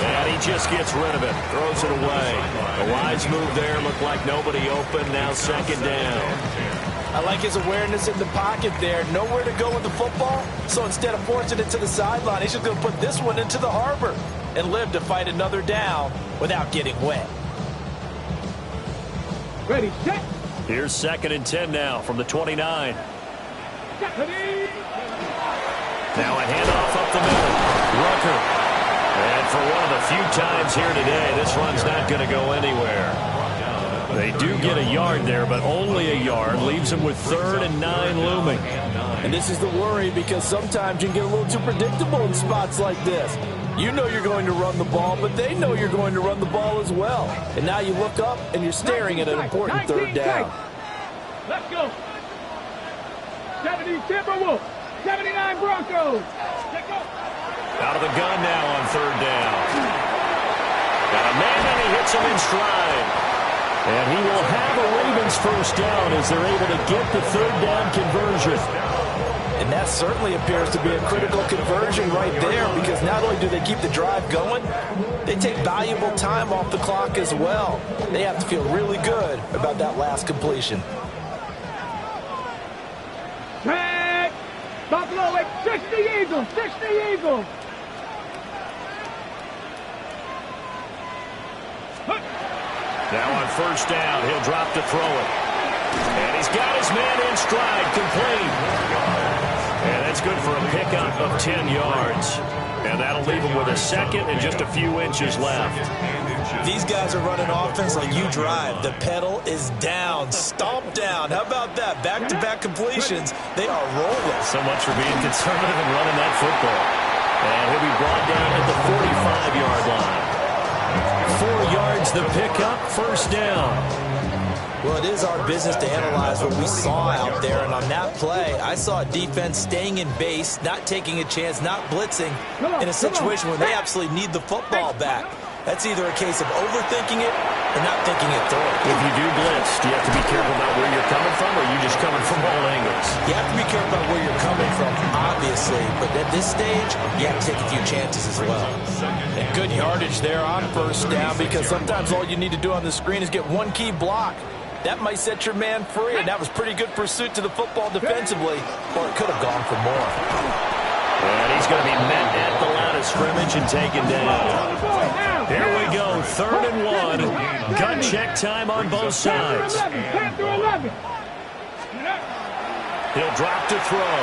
And he just gets rid of it, throws it away. A wise move there, looked like nobody open, now 2nd down. I like his awareness in the pocket there. Nowhere to go with the football, so instead of forcing it to the sideline, he's just going to put this one into the harbor and live to fight another down without getting wet. Ready, set. Here's 2nd and 10 now from the 29. Now a handoff up the middle. Rucker. And for one of the few times here today, this run's not going to go anywhere. They do get a yard there, but only a yard. Leaves them with 3rd and 9 looming. And this is the worry because sometimes you can get a little too predictable in spots like this. You know you're going to run the ball, but they know you're going to run the ball as well. And now you look up and you're staring at an important 3rd down. Let's go. 70 Timberwolves, 79 Broncos. Let's go. Out of the gun now on 3rd down. Got a man and he hits him in stride. And he will have a Ravens 1st down as they're able to get the 3rd down conversion. And that certainly appears to be a critical conversion right there because not only do they keep the drive going, they take valuable time off the clock as well. They have to feel really good about that last completion. Tag. Buffalo at 60 Eagles, 60 Eagles. Now on 1st down, he'll drop to throw it. And he's got his man in stride, complete. And that's good for a pickup of 10 yards. And that'll leave him with a 2nd and just a few inches left. These guys are running offense like you drive. The pedal is down, stomped down. How about that? Back-to-back completions. They are rolling. So much for being conservative and running that football. And he'll be brought down at the 45-yard line. 4 yards the pickup, 1st down. Well, it is our business to analyze what we saw out there, and on that play, I saw a defense staying in base, not taking a chance, not blitzing, in a situation where they absolutely need the football back. That's either a case of overthinking it or not thinking it through. If you do blitz, do you have to be careful about where you're coming from, or are you just coming from all angles? You have to be careful about where you're coming from, obviously, but at this stage, you have to take a few chances as well. And good yardage there on 1st down because sometimes all you need to do on the screen is get one key block. That might set your man free, and that was pretty good pursuit to the football defensively, or it could have gone for more. And he's going to be met at the line of scrimmage and taken down. Here we go, 3rd and 1. Gun check time on both sides. 10 through 11. He'll drop to throw.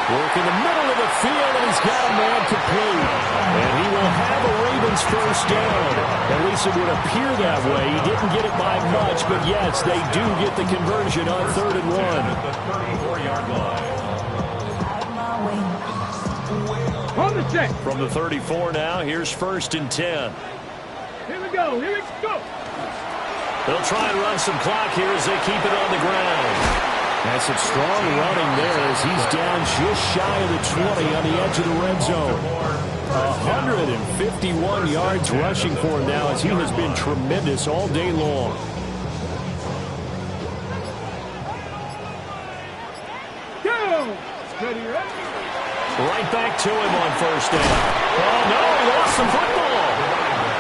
Work in the middle of the field, and he's got a man complete. And he will have a Ravens 1st down. At least it would appear that way. He didn't get it by much, but yes, they do get the conversion on 3rd and 1. The 34-yard line. On the set. From the 34 now, here's 1st and 10. Here we go, here we go. They'll try and run some clock here as they keep it on the ground. That's some strong running there as he's down just shy of the 20 on the edge of the red zone. 151 yards rushing for him now as he has been tremendous all day long. Go. Ready. Right back to him on 1st down. Oh, no, he lost some football.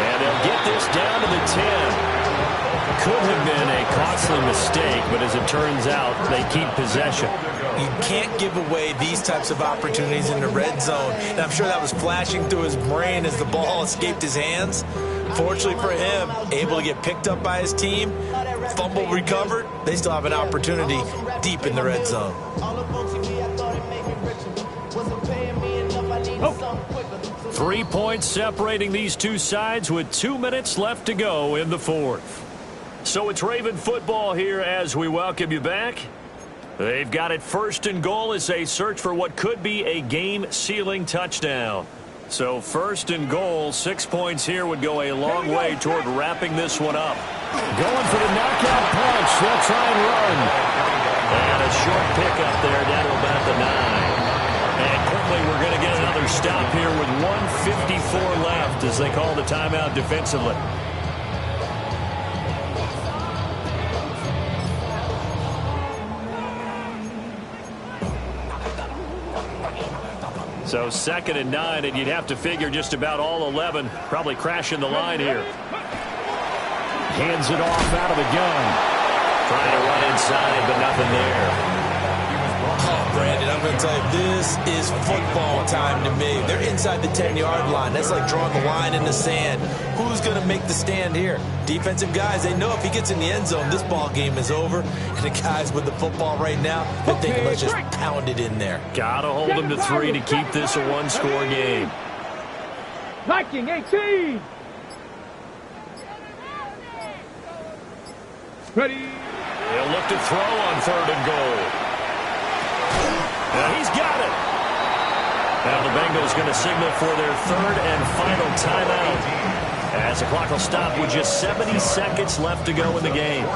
And they'll get this down to the 10. Could have been a costly mistake, but as it turns out, they keep possession. You can't give away these types of opportunities in the red zone. And I'm sure that was flashing through his brain as the ball escaped his hands. Fortunately for him, able to get picked up by his team, fumble recovered, they still have an opportunity deep in the red zone. 3 points separating these two sides with 2 minutes left to go in the 4th. So it's Raven football here as we welcome you back. They've got it 1st and goal as they search for what could be a game-sealing touchdown. So 1st and goal, 6 points here would go a long way toward wrapping this one up. Going for the knockout they'll try and run. And a short pickup there down to about the 9. And quickly we're going to get another stop here with 1:54 left as they call the timeout defensively. So 2nd and 9, and you'd have to figure just about all 11 probably crashing the line here. Hands it off out of the gun. Trying to run inside, but nothing there. Oh, Brandon, I'm going to tell you, this is football time to me. They're inside the 10-yard line. That's like drawing the line in the sand. Who's going to make the stand here? Defensive guys, they know if he gets in the end zone, this ball game is over. And the guys with the football right now, they're thinking, let's just pound it in there. Got to hold them to 3 to keep this a one-score game. Viking 18. Ready. He'll look to throw on 3rd and goal. And he's got it. Now the Bengals going to signal for their 3rd and final timeout as the clock will stop with just 70 seconds left to go in the game.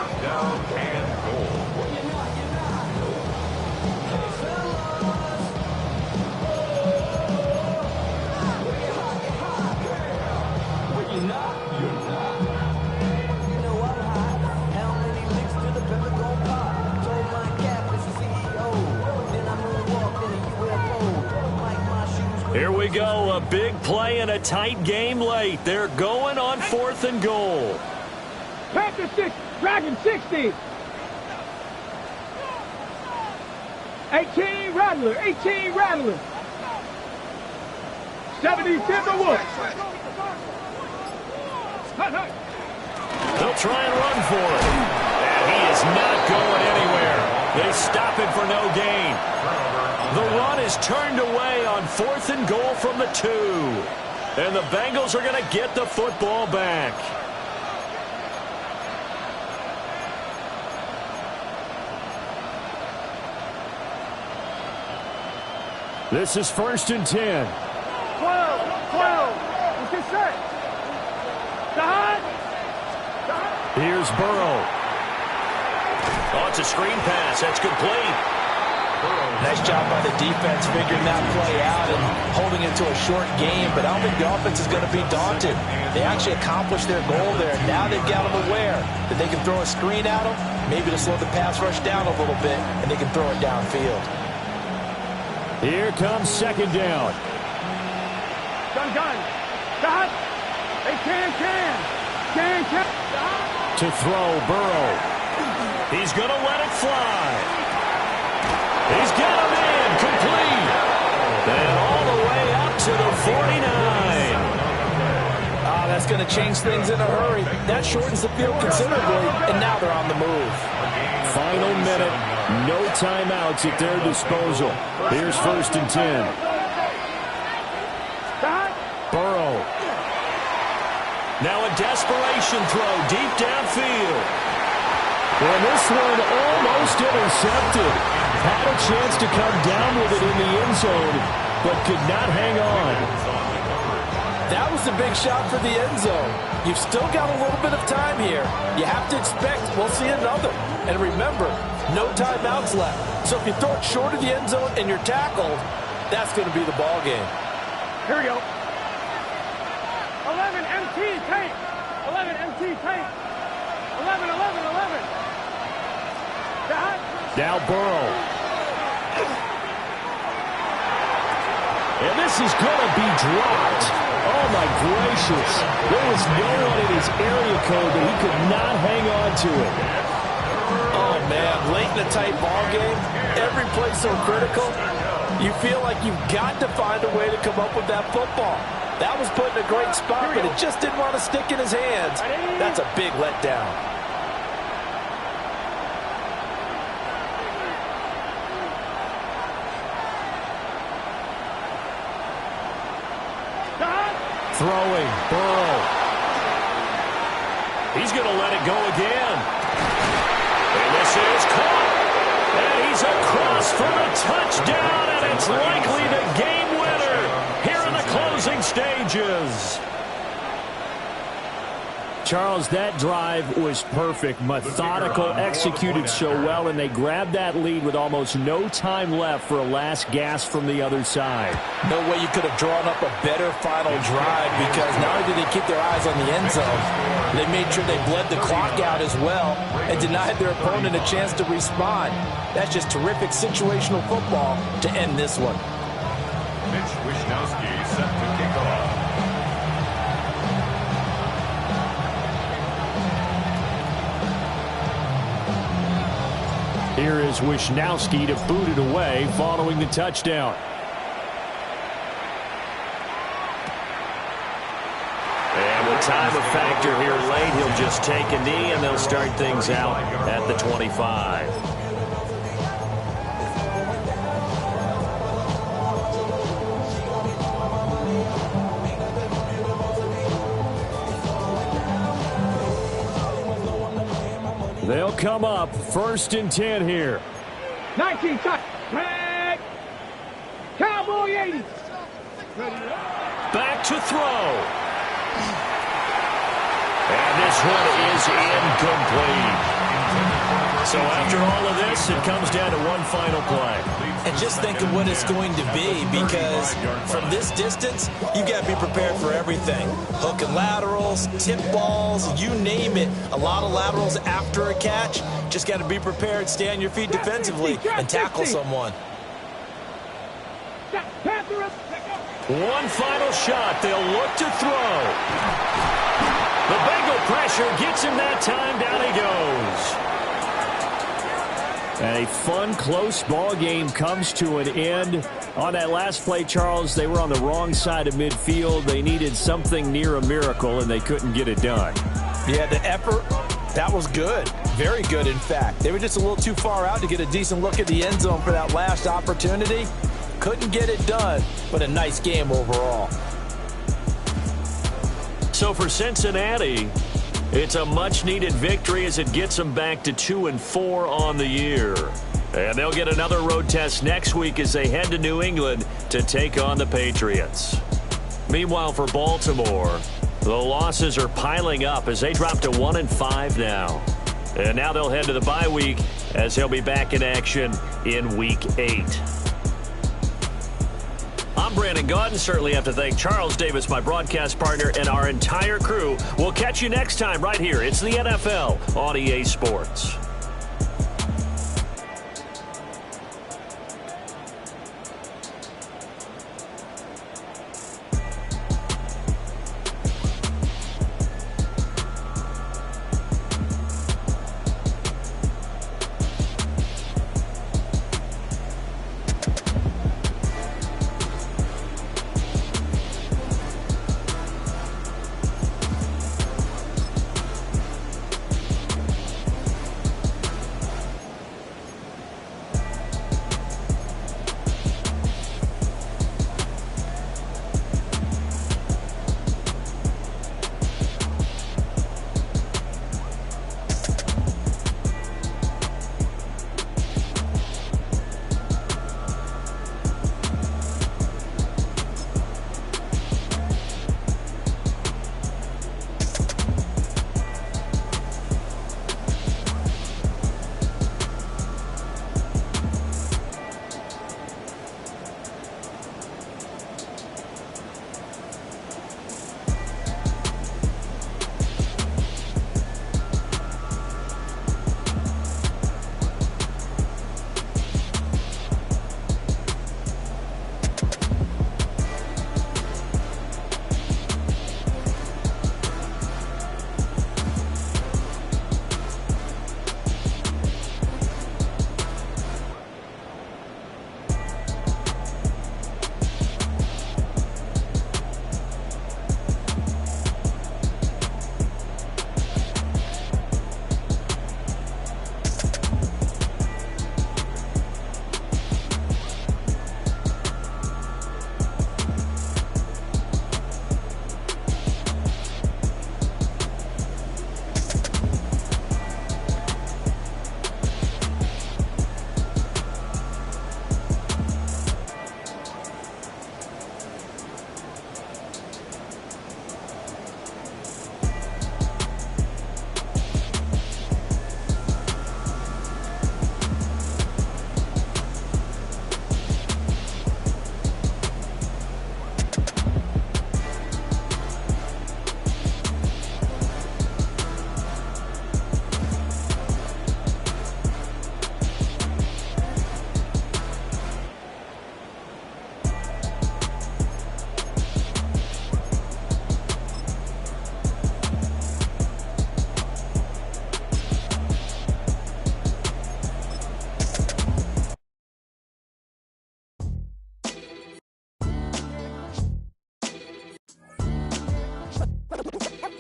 Here we go, a big play and a tight game late. They're going on 4th and goal. Panther 6, Dragon 60. 18 Rattler, 18 Rattler. 70 Timberwolves. They'll try and run for it. And he is not going anywhere. They stop him for no gain. The run is turned away on 4th and goal from the 2. And the Bengals are going to get the football back. This is 1st and 10. 12. What's this set? Here's Burrow. Oh, it's a screen pass. That's complete. Nice job by the defense figuring that play out and holding it to a short game, but I don't think the offense is going to be daunted. They actually accomplished their goal there. Now they've got them aware that they can throw a screen at them, maybe to slow the pass rush down a little bit, and they can throw it downfield. Here comes 2nd down. Gun. Stop. Hey, can. To throw, Burrow. He's going to let it fly. He's got him in, complete. And all the way up to the 49. That's going to change things in a hurry. That shortens the field considerably, and now they're on the move. Final minute, no timeouts at their disposal. Here's 1st and 10. Burrow. Now a desperation throw deep downfield. And this one almost intercepted. Had a chance to come down with it in the end zone, but could not hang on. That was a big shot for the end zone. You've still got a little bit of time here. You have to expect we'll see another. And remember, no timeouts left. So if you throw it short of the end zone and you're tackled, that's going to be the ball game. Here we go. 11 MT tank. 11 MT tank. 11. Now Burrow. And this is going to be dropped. Oh, my gracious. There was no one in his area code that he could not hang on to it. Oh, man, late in a tight ball game, every play so critical, you feel like you've got to find a way to come up with that football. That was put in a great spot, but it just didn't want to stick in his hands. That's a big letdown. Throwing, Burrow. He's going to let it go again. And this is caught. And he's across for the touchdown, and it's likely the game winner here in the closing stages. Charles, that drive was perfect, methodical, executed so well, and they grabbed that lead with almost no time left for a last gasp from the other side. No way you could have drawn up a better final drive, because not only did they keep their eyes on the end zone, they made sure they bled the clock out as well and denied their opponent a chance to respond. That's just terrific situational football to end this one. Mitch Wishnowsky set to kick off. Here is Wishnowsky to boot it away following the touchdown. And with time a factor here late, he'll just take a knee and they'll start things out at the 25. They'll come up 1st and 10 here. 19 touch. Tag. Cowboy 80. Back to throw. And this one is incomplete. So after all of this, it comes down to one final play. And just think of what it's going to be, because from this distance, you've got to be prepared for everything. Hook and laterals, tip balls, you name it. A lot of laterals after a catch. Just got to be prepared, stay on your feet defensively, and tackle someone. One final shot. They'll look to throw. The Bengal pressure gets him that time. Down he goes. And a fun, close ball game comes to an end. On that last play, Charles, they were on the wrong side of midfield. They needed something near a miracle, and they couldn't get it done. Yeah, the effort, that was good. Very good, in fact. They were just a little too far out to get a decent look at the end zone for that last opportunity. Couldn't get it done, but a nice game overall. So for Cincinnati, it's a much-needed victory as it gets them back to 2-4 on the year. And they'll get another road test next week as they head to New England to take on the Patriots. Meanwhile, for Baltimore, the losses are piling up as they drop to 1-5 now. And now they'll head to the bye week as they'll be back in action in Week 8. I'm Brandon Gaudin. Certainly have to thank Charles Davis, my broadcast partner, and our entire crew. We'll catch you next time right here. It's the NFL on EA Sports.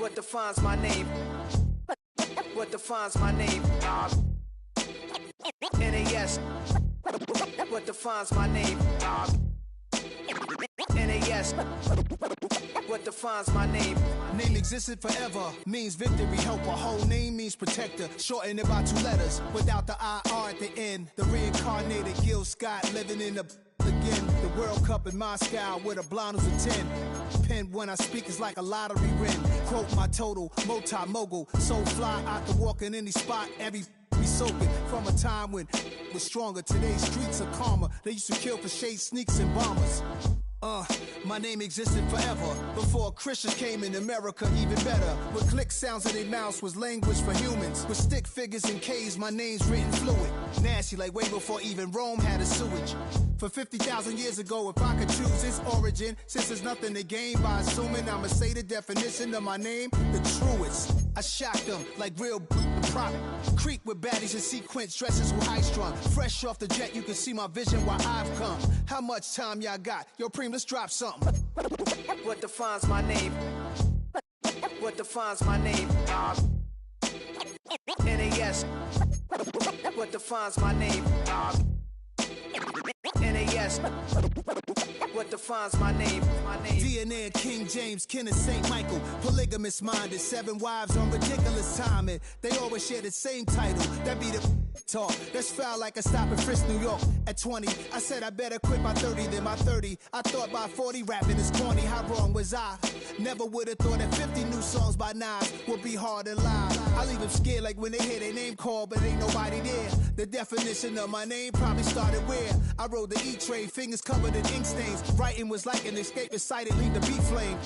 What defines my name? What defines my name? NAS. What defines my name? NAS. What defines my name? Name existed forever, means victory, helper. Whole name means protector, shorten it by 2 letters, without the IR at the end. The reincarnated Gil Scott, living in the again. The World Cup in Moscow, with a blind who's a 10. Pen when I speak is like a lottery win. Quote my total, multi-mogul, so fly out to walk in any spot, every be soaking from a time when was stronger. Today's streets are calmer. They used to kill for shade sneaks and bombers. My name existed forever. Before Christians came in America, even better. With click sounds in their mouths was language for humans. With stick figures and K's, my name's written fluid. Nasty like way before even Rome had a sewage. For 50,000 years ago, if I could choose its origin, since there's nothing to gain by assuming, I'ma say the definition of my name, the truest. I shocked them like real prop. Creek with baddies and sequence dresses with high strung. Fresh off the jet, you can see my vision where I've come. How much time y'all got? Yo, Preem, let's drop something. What defines my name? What defines my name? NAS. What defines my name? NAS. What defines my name? DNA of King James, kin of St. Michael. Polygamous minded, 7 wives on ridiculous timing. They always share the same title. That be the talk. That's foul like a stop in Frisk, New York. At 20, I said I better quit by 30 than by 30. I thought by 40 rapping is corny. How wrong was I? Never would have thought that 50 new songs by Nas would be hard to lie. I leave them scared like when they hear their name called, but ain't nobody there. The definition of my name probably started where I rode the E-Trade, fingers covered in ink stains. Writing was like an escape excited, leave the beat flame.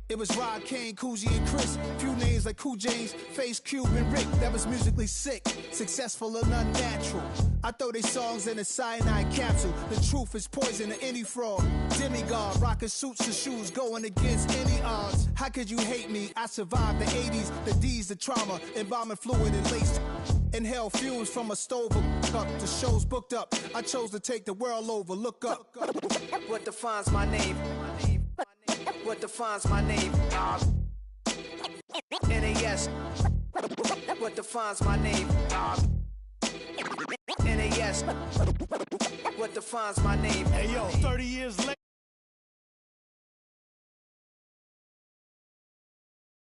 It was Rod, Kane, Coogee, and Chris. Few names like Cool James, Face, Cube, and Rick. That was musically sick, successful and unnatural. I throw they songs in a cyanide capsule. The truth is poison to any fraud. Demigod, rocking suits and shoes, going against any odds. How could you hate me? I survived the 80s, the D's, the trauma, embalming fluid and laced. Inhale fumes from a stove up. The show's booked up. I chose to take the world over. Look up. What defines my name? What defines my name? NAS. What defines my name? NAS. What defines my name? Hey yo, 30 years later.